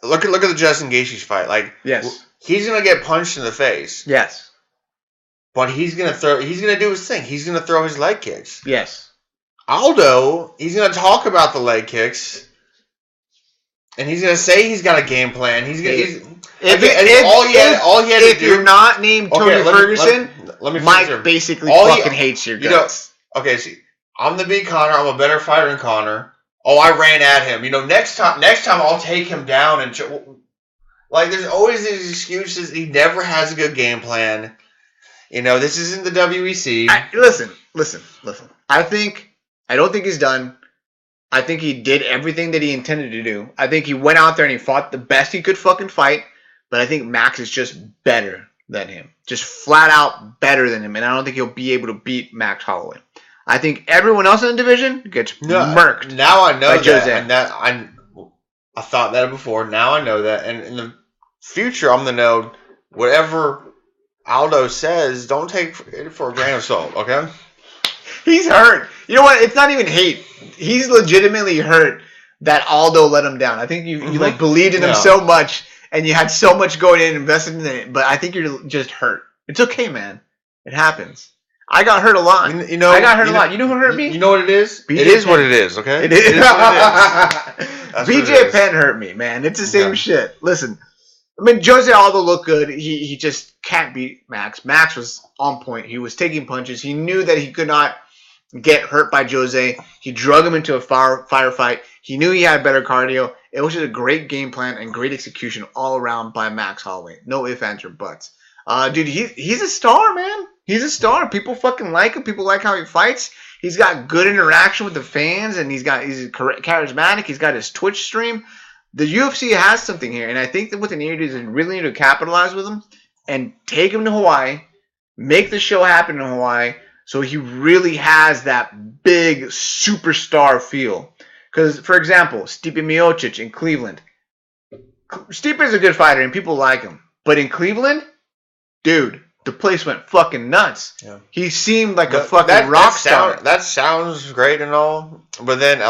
Speaker 2: look at the Justin Gaethje's fight.
Speaker 1: Yes.
Speaker 2: He's going to get punched in the face.
Speaker 1: Yes.
Speaker 2: But he's going to do his thing. He's going to throw his leg kicks.
Speaker 1: Yes.
Speaker 2: Aldo, he's going to talk about the leg kicks. And he's gonna say he's got a game plan. If
Speaker 1: you're not named Tony Ferguson,
Speaker 2: let me
Speaker 1: Mike basically fucking hates your guts.
Speaker 2: See, I'm the big Connor. I'm a better fighter than Connor. Oh, I ran at him. Next time I'll take him down and there's always these excuses. He never has a good game plan. This isn't the WEC.
Speaker 1: Listen. I don't think he's done. I think he did everything that he intended to do. I think he went out there and he fought the best he could fucking fight. But I think Max is just better than him. Just flat out better than him. And I don't think he'll be able to beat Max Holloway. I think everyone else in the division gets murked.
Speaker 2: Now I know
Speaker 1: that. Jose.
Speaker 2: And I thought that before. Now I know that. And in the future, I'm going to know whatever Aldo says, don't take it for a grain of salt, okay?
Speaker 1: He's hurt. You know what? It's not even hate. He's legitimately hurt that Aldo let him down. I think you believed in him so much and you had so much going in and invested in it, but I think you're just hurt. It's okay, man. It happens. I got hurt a lot. I got hurt a lot. You know who hurt me?
Speaker 2: You know what it is?
Speaker 1: BJ
Speaker 2: it is
Speaker 1: Penn.
Speaker 2: What it is, okay?
Speaker 1: It is what it is. BJ Penn hurt me, man. It's the same shit. Listen, Jose Aldo looked good. He just can't beat Max. Max was on point. He was taking punches. He knew that he could not get hurt by Jose. He drug him into a firefight. He knew he had better cardio. It was just a great game plan and great execution all around by Max Holloway. No ifs, ands, or buts. Dude, he's a star, man. He's a star. People fucking like him. People like how he fights. He's got good interaction with the fans, and he's charismatic. He's got his Twitch stream. The UFC has something here, and I think that what they need to do is really need to capitalize with him and take him to Hawaii, make the show happen in Hawaii, so he really has that big superstar feel. Because, for example, Stipe Miocic in Cleveland. Stipe is a good fighter, and people like him. But in Cleveland, dude, the place went fucking nuts. Yeah. He seemed like a fucking rock star.
Speaker 2: That sounds great and all, but then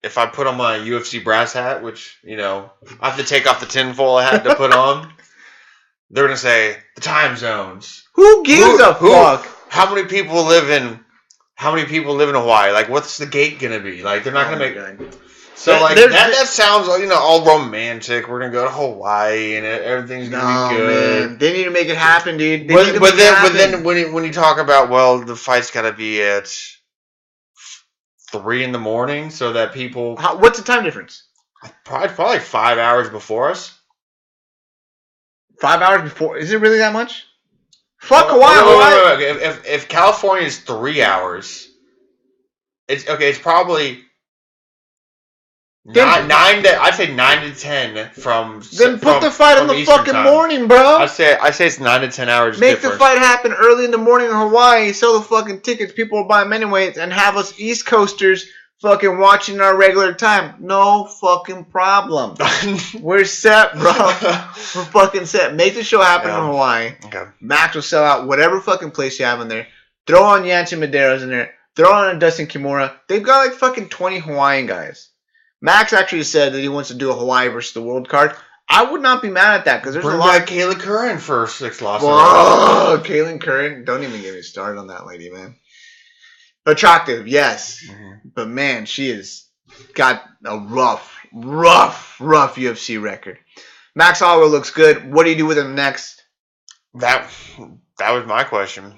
Speaker 2: if I put on my UFC brass hat, which I have to take off the tinfoil hat to put on, they're gonna say the time zones.
Speaker 1: Who gives a fuck?
Speaker 2: How many people live in Hawaii? What's the gate gonna be? They're not gonna make. So that sounds all romantic. We're gonna go to Hawaii and everything's gonna be good.
Speaker 1: Man. They need to make it happen, dude.
Speaker 2: But then when you talk about the fight's gotta be at 3 a.m, so that people.
Speaker 1: What's the time difference?
Speaker 2: Probably 5 hours before us.
Speaker 1: 5 hours before? Is it really that much? Fuck Hawaii.
Speaker 2: Wait. If California is 3 hours, it's probably I'd say 9 to 10 from.
Speaker 1: Then put the fight in the
Speaker 2: Eastern
Speaker 1: fucking
Speaker 2: time.
Speaker 1: morning, bro.
Speaker 2: I say it's 9 to 10 hours.
Speaker 1: Make the fight happen early in the morning in Hawaii. Sell the fucking tickets. People will buy them anyways, and have us East Coasters fucking watching our regular time. No fucking problem. We're set, bro. We're fucking set. Make the show happen in Hawaii.
Speaker 2: Okay.
Speaker 1: Max will sell out whatever fucking place you have in there. Throw on Yancy Medeiros in there. Throw on Dustin Kimura. They've got like fucking 20 Hawaiian guys. Max actually said that he wants to do a Hawaii versus the world card. I would not be mad at that because there's a lot of
Speaker 2: Kayla Curran for 6 losses.
Speaker 1: Whoa, Kaylin Curran. Don't even get me started on that lady, man. Attractive, yes. Mm-hmm. But man, she has got a rough UFC record. Max Holloway looks good. What do you do with him next?
Speaker 2: That was my question.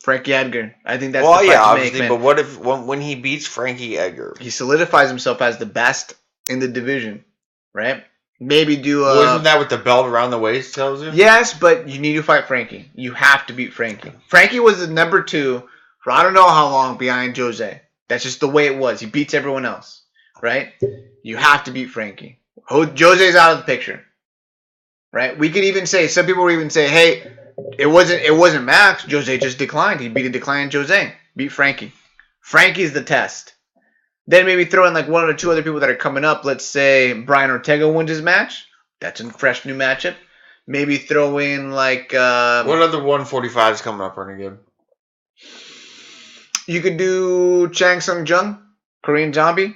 Speaker 1: Frankie Edgar. I think that's the fight to
Speaker 2: obviously,
Speaker 1: make,
Speaker 2: but what if when he beats Frankie Edgar?
Speaker 1: He solidifies himself as the best in the division, right? Maybe do a...
Speaker 2: Wasn't that what the belt around the waist tells you?
Speaker 1: Yes, but you need to fight Frankie. You have to beat Frankie. Frankie was the number 2 for I don't know how long behind Jose. That's just the way it was. He beats everyone else, right? You have to beat Frankie. Jose's out of the picture, right? We could even say, some people would even say, hey, it wasn't Max. Jose just declined. He beat a declined Jose. Beat Frankie. Frankie's the test. Then maybe throw in like 1 or 2 other people that are coming up. Let's say Brian Ortega wins his match. That's a fresh new matchup. Maybe throw in like...
Speaker 2: what other 145s coming up, Renegade?
Speaker 1: You could do Chang Sung Jung, Korean Zombie.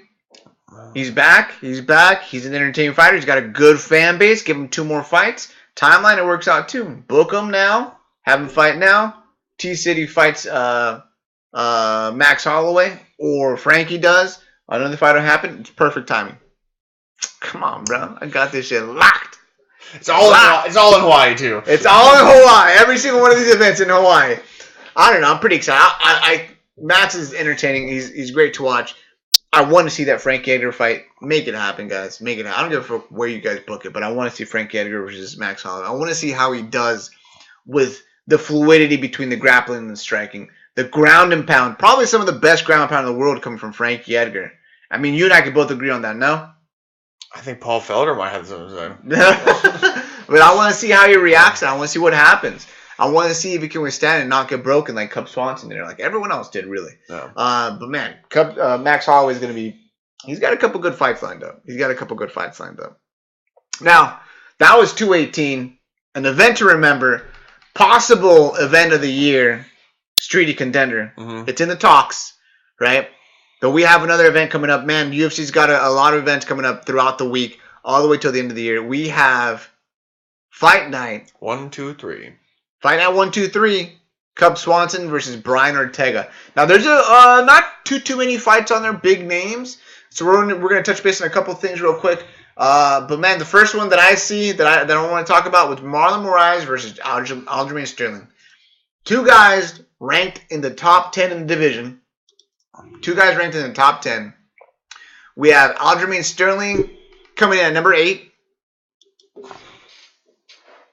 Speaker 1: He's back. He's an entertaining fighter. He's got a good fan base. Give him 2 more fights. Timeline, it works out too. Book him now. Have him fight now. T-City fights Max Holloway, or Frankie does. Another fight will happen. It's perfect timing. Come on, bro. I got this shit locked.
Speaker 2: It's all in Hawaii too.
Speaker 1: It's all in Hawaii. Every single one of these events in Hawaii. I don't know. I'm pretty excited. Max is entertaining. He's great to watch. I want to see that Frankie Edgar fight. Make it happen, guys. Make it happen. I don't give a fuck where you guys book it, but I want to see Frankie Edgar versus Max Holloway. I want to see how he does with the fluidity between the grappling and the striking. The ground and pound. Probably some of the best ground and pound in the world coming from Frankie Edgar. I mean, you and I could both agree on that, no?
Speaker 2: I think Paul Felder might have something to
Speaker 1: say. But I want to see how he reacts. I want to see what happens. I want to see if he can withstand and not get broken like Cub Swanson did, like everyone else did, really.
Speaker 2: No.
Speaker 1: But man, Max Holloway is going to be... He's got a couple good fights lined up. Now, that was 218. An event to remember. Possible event of the year. Streety Contender. Mm-hmm. It's in the talks, right? But we have another event coming up. Man, UFC's got a lot of events coming up throughout the week, all the way till the end of the year. We have Fight Night
Speaker 2: 1, 2, 3.
Speaker 1: Fight Night 1, 2, 3. Cub Swanson versus Brian Ortega. Now, there's not too many fights on there, big names. So we're going to touch base on a couple things real quick. But man, the first one that I see that I want to talk about was Marlon Moraes versus Aljamain Sterling. 2 guys ranked in the top 10 in the division. 2 guys ranked in the top 10. We have Aljamain Sterling coming in at number 8.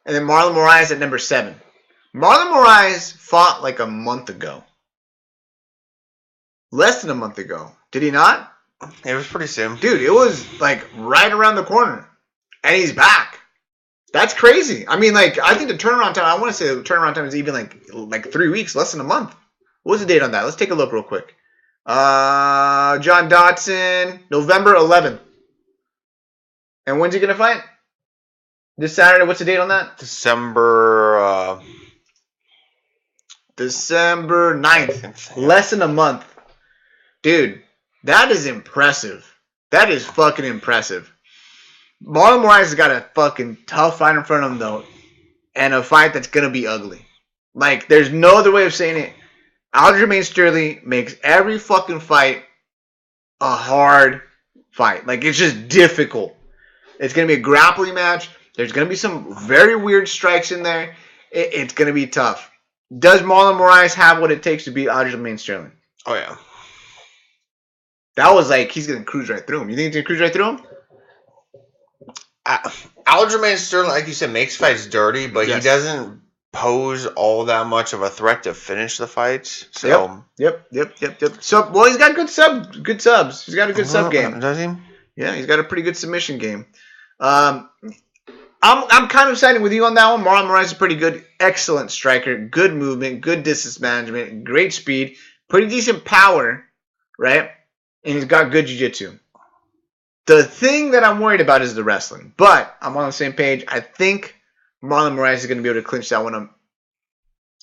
Speaker 1: And then Marlon Moraes at number 7. Marlon Moraes fought like a month ago. Less than a month ago. Did he not?
Speaker 2: It was pretty soon.
Speaker 1: Dude, it was like right around the corner. And he's back. That's crazy. I mean, like, I think the turnaround time, I want to say the turnaround time is even like 3 weeks, less than a month. What's the date on that? Let's take a look real quick. John Dodson, November 11th. And when's he going to fight? This Saturday. What's the date on that?
Speaker 2: December
Speaker 1: 9th. Less than a month. Dude, that is impressive. That is fucking impressive. Marlon Moraes has got a fucking tough fight in front of him, though. And a fight that's going to be ugly. Like, there's no other way of saying it. Aljamain Sterling makes every fucking fight a hard fight. Like, it's just difficult. It's going to be a grappling match. There's going to be some very weird strikes in there. It's going to be tough. Does Marlon Moraes have what it takes to beat Aljamain Sterling?
Speaker 2: Oh, yeah.
Speaker 1: That was like, he's going to cruise right through him. You think he's going to cruise right through him?
Speaker 2: Aljamain Sterling, like you said, makes fights dirty, but yes, he doesn't pose all that much of a threat to finish the fights. So
Speaker 1: Yep. So, well, he's got good subs. He's got a good sub game.
Speaker 2: Does he?
Speaker 1: Yeah, he's got a pretty good submission game. I'm kind of siding with you on that one. Marlon Moraes is pretty good. Excellent striker. Good movement. Good distance management. Great speed. Pretty decent power, right? And he's got good jiu-jitsu. The thing that I'm worried about is the wrestling. But I'm on the same page. I think Marlon Moraes is going to be able to clinch that one.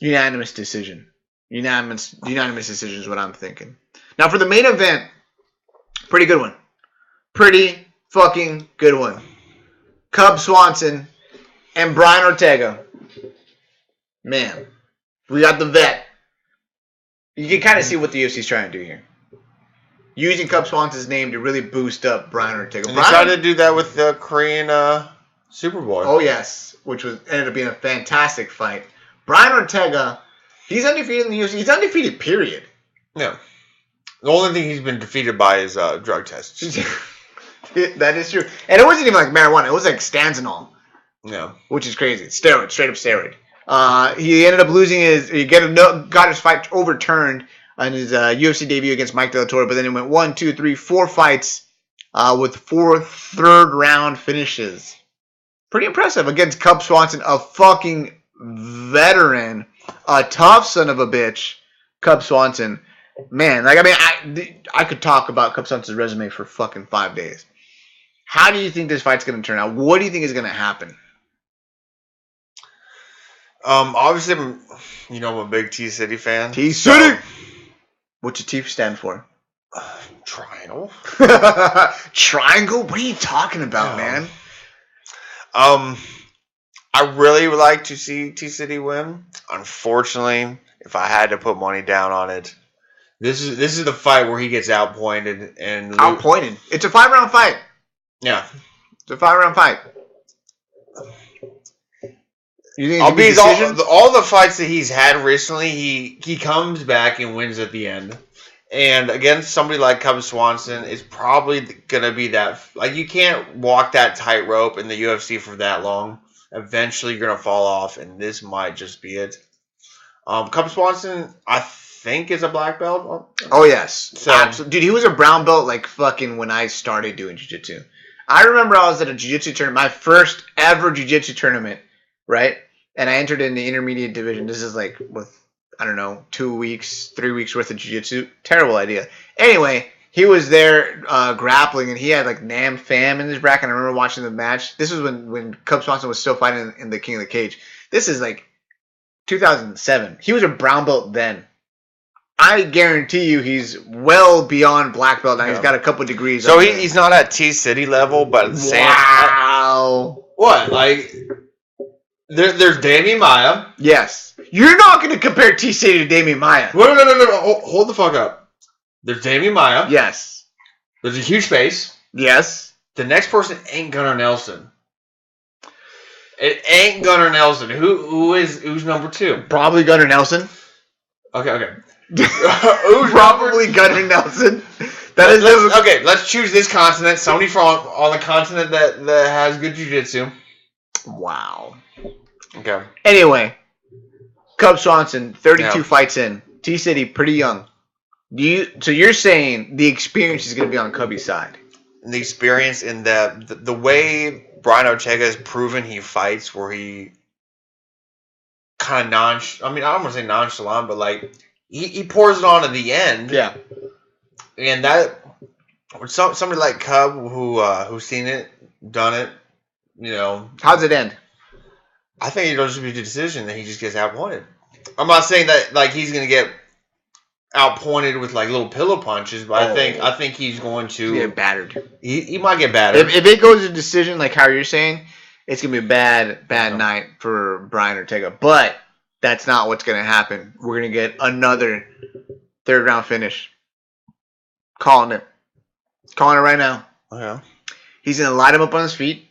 Speaker 1: Unanimous decision. Unanimous decision is what I'm thinking. Now for the main event, pretty good one. Pretty fucking good one. Cub Swanson and Brian Ortega. Man, we got the vet. You can kind of see what the UFC's trying to do here. Using Cub Swanson's name to really boost up Brian Ortega.
Speaker 2: And they tried to do that with the Korean Superboy.
Speaker 1: Oh, yes. Which ended up being a fantastic fight. Brian Ortega, he's undefeated in the UFC. He's undefeated, period.
Speaker 2: Yeah. The only thing he's been defeated by is drug tests.
Speaker 1: That is true. And it wasn't even like marijuana. It was like Stanzanol.
Speaker 2: Yeah.
Speaker 1: Which is crazy. Steroid. Straight up steroid. He ended up losing got his fight overturned on his UFC debut against Mike De La Torre, but then he went 1, 2, 3, 4 fights with 4 third-round finishes. Pretty impressive against Cub Swanson, a fucking veteran, a tough son of a bitch, Cub Swanson. Man, I could talk about Cub Swanson's resume for fucking 5 days. How do you think this fight's going to turn out? What do you think is going to happen?
Speaker 2: Obviously, I'm a big T-City fan.
Speaker 1: T-City! So, what's your T stand for?
Speaker 2: Triangle.
Speaker 1: Triangle? What are you talking about, man?
Speaker 2: I really would like to see T-City win. Unfortunately, if I had to put money down on it, this is the fight where he gets outpointed and
Speaker 1: outpointed. It's a 5-round fight.
Speaker 2: Yeah,
Speaker 1: it's a 5-round fight. You think
Speaker 2: all the fights that he's had recently, he comes back and wins at the end. And against somebody like Cub Swanson, it's probably going to be that... Like, you can't walk that tightrope in the UFC for that long. Eventually, you're going to fall off, and this might just be it. Cub Swanson, I think, is a black belt.
Speaker 1: Oh, yes.
Speaker 2: So,
Speaker 1: absolutely. Dude, he was a brown belt, like, fucking when I started doing jiu-jitsu. I remember I was at a jiu-jitsu tournament, my first ever jiu-jitsu tournament, right? And I entered in the intermediate division. This is like with, 2 weeks, 3 weeks worth of jiu-jitsu. Terrible idea. Anyway, he was there grappling, and he had like Nam Pham in his bracket. I remember watching the match. This was when Cub Swanson was still fighting in the King of the Cage. This is like 2007. He was a brown belt then. I guarantee you he's well beyond black belt now. Yeah. He's got a couple degrees.
Speaker 2: So he's not at T-City level, but...
Speaker 1: Wow.
Speaker 2: What? Like... There's Damian Maia.
Speaker 1: Yes. You're not going to compare T-City to Damian Maia.
Speaker 2: No. Hold the fuck up. There's Damian Maia.
Speaker 1: Yes.
Speaker 2: There's a huge space.
Speaker 1: Yes.
Speaker 2: The next person ain't Gunnar Nelson. It ain't Gunnar Nelson. Who's number 2?
Speaker 1: Probably Gunnar Nelson.
Speaker 2: Okay.
Speaker 1: Who's probably Gunnar Nelson?
Speaker 2: Let's choose this continent. Somebody from on the continent that has good jiu-jitsu.
Speaker 1: Wow.
Speaker 2: Okay.
Speaker 1: Anyway, Cub Swanson, 32 fights in. T-City, pretty young. So you're saying the experience is going to be on Cubby's side?
Speaker 2: The experience in the way Brian Ortega has proven he fights, where he kind of I don't want to say nonchalant, but like he pours it on at the end.
Speaker 1: Yeah.
Speaker 2: And that somebody like Cub who's seen it, done it,
Speaker 1: How's it end?
Speaker 2: I think it'll just be the decision that he just gets outpointed. I'm not saying that like he's gonna get outpointed with like little pillow punches, but I think he's going to
Speaker 1: get battered.
Speaker 2: He might get battered.
Speaker 1: If it goes to decision like how you're saying, it's gonna be a bad night for Brian Ortega. But that's not what's gonna happen. We're gonna get another 3rd round finish. Calling it right now.
Speaker 2: Yeah.
Speaker 1: He's gonna light him up on his feet.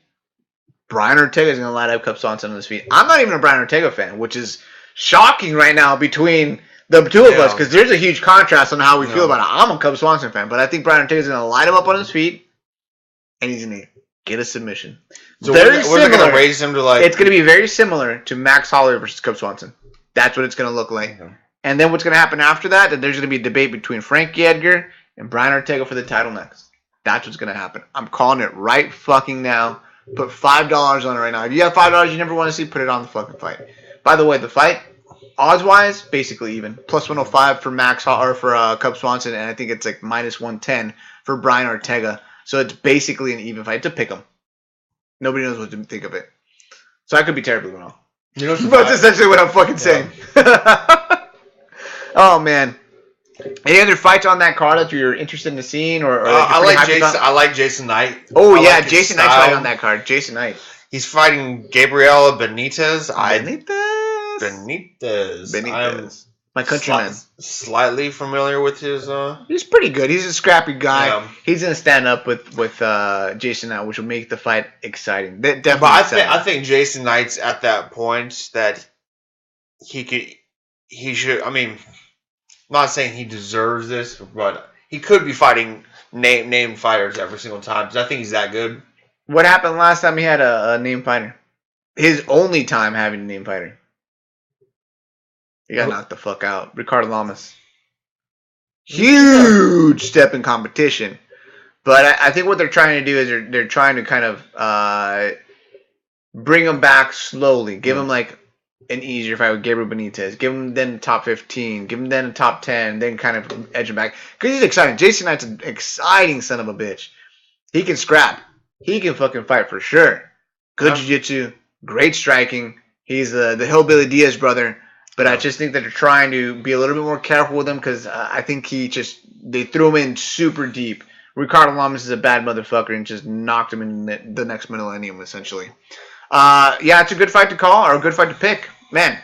Speaker 1: Brian Ortega is going to light up Cub Swanson on his feet. I'm not even a Brian Ortega fan, which is shocking right now between the two of us, because there's a huge contrast on how we feel about it. I'm a Cub Swanson fan, but I think Brian Ortega is going to light him up on his feet, and he's going to get a submission.
Speaker 2: So we're going to raise him to like...
Speaker 1: It's going to be very similar to Max Holloway versus Cub Swanson. That's what it's going to look like. Mm-hmm. And then what's going to happen after that, there's going to be a debate between Frankie Edgar and Brian Ortega for the title next. That's what's going to happen. I'm calling it right fucking now. Put $5 on it right now. If you have $5 you never want to see, put it on the fucking fight. By the way, the fight, odds-wise, basically even. Plus 105 for or for Cub Swanson, and I think it's like minus 110 for Brian Ortega. So it's basically an even fight. It's a pick 'em. Nobody knows what to think of it. So I could be terribly wrong. You know, that's essentially what I'm fucking saying. Oh, man. Any other fights on that card that you're interested in seeing?
Speaker 2: I like Jason Knight.
Speaker 1: Oh, yeah. Jason Knight's fighting on that card. Jason Knight.
Speaker 2: He's fighting Gabriel Benitez.
Speaker 1: Benitez. My countryman.
Speaker 2: Slightly familiar with his...
Speaker 1: He's pretty good. He's a scrappy guy. Yeah. He's going to stand up with Jason Knight, which will make the fight exciting. Definitely
Speaker 2: but I think Jason Knight's at that point that he should... I mean, I'm not saying he deserves this, but he could be fighting named fighters every single time because I think he's that good.
Speaker 1: What happened last time he had a named fighter? His only time having a named fighter. He got knocked the fuck out. Ricardo Lamas. Huge step in competition. But I think what they're trying to do is they're trying to kind of bring him back slowly. Give him like an easier fight with Gabriel Benitez. Give him then the top 15. Give him then the top 10. Then kind of edge him back. Because he's exciting. Jason Knight's an exciting son of a bitch. He can scrap. He can fucking fight for sure. Good jiu-jitsu. Great striking. He's the Hillbilly Diaz brother. But I just think that they're trying to be a little bit more careful with him because I think they threw him in super deep. Ricardo Lamas is a bad motherfucker and just knocked him in the next millennium, essentially. Yeah, it's a good fight to call or a good fight to pick. Man,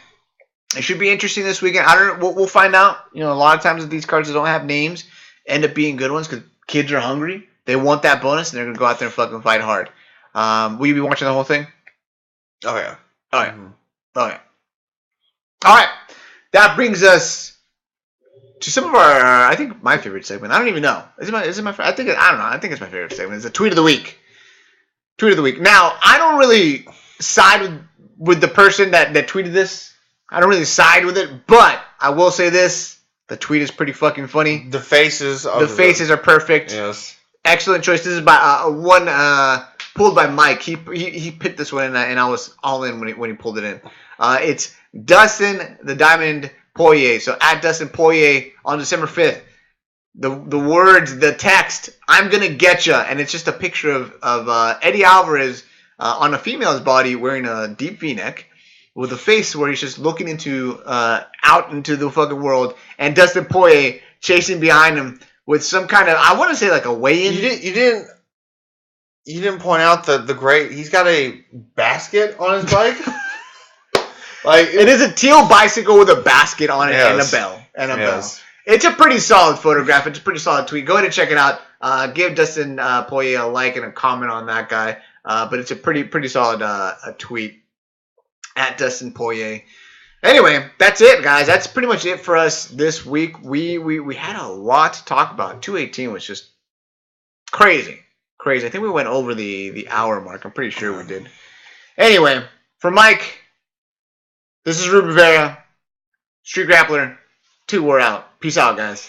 Speaker 1: it should be interesting this weekend. I don't know. We'll find out. You know, a lot of times with these cards that don't have names end up being good ones because kids are hungry. They want that bonus and they're going to go out there and fucking fight hard. Will you be watching the whole thing?
Speaker 2: Oh, yeah.
Speaker 1: Oh, yeah. Oh, yeah. All right, that brings us to some of our, I think, my favorite segment. I don't even know. Is it my? I think I don't know. I think it's my favorite segment. It's a tweet of the week. Tweet of the week. Now, I don't really side with the person that tweeted this. I don't really side with it, but I will say this: the tweet is pretty fucking funny.
Speaker 2: The faces
Speaker 1: are perfect.
Speaker 2: Yes.
Speaker 1: Excellent choice. This is by one pulled by Mike. He picked this one, and I was all in when he pulled it in. It's Dustin the Diamond Poirier. So at Dustin Poirier on December 5th. The words, the text, I'm going to get ya. And it's just a picture of Eddie Alvarez on a female's body wearing a deep V-neck with a face where he's just looking out into the fucking world. And Dustin Poirier chasing behind him with some kind of, I want to say like a weigh-in.
Speaker 2: You didn't point out the great, he's got a basket on his bike.
Speaker 1: Like it is a teal bicycle with a basket on it and a bell. Bell. It's a pretty solid photograph. It's a pretty solid tweet. Go ahead and check it out. Give Dustin Poirier a like and a comment on that guy. But it's a pretty solid tweet at Dustin Poirier. Anyway, that's it, guys. That's pretty much it for us this week. We had a lot to talk about. 218 was just crazy. I think we went over the hour mark. I'm pretty sure we did. Anyway, for Mike, this is Ruben Vera, Street Grappler. 2, we're out. Peace out, guys.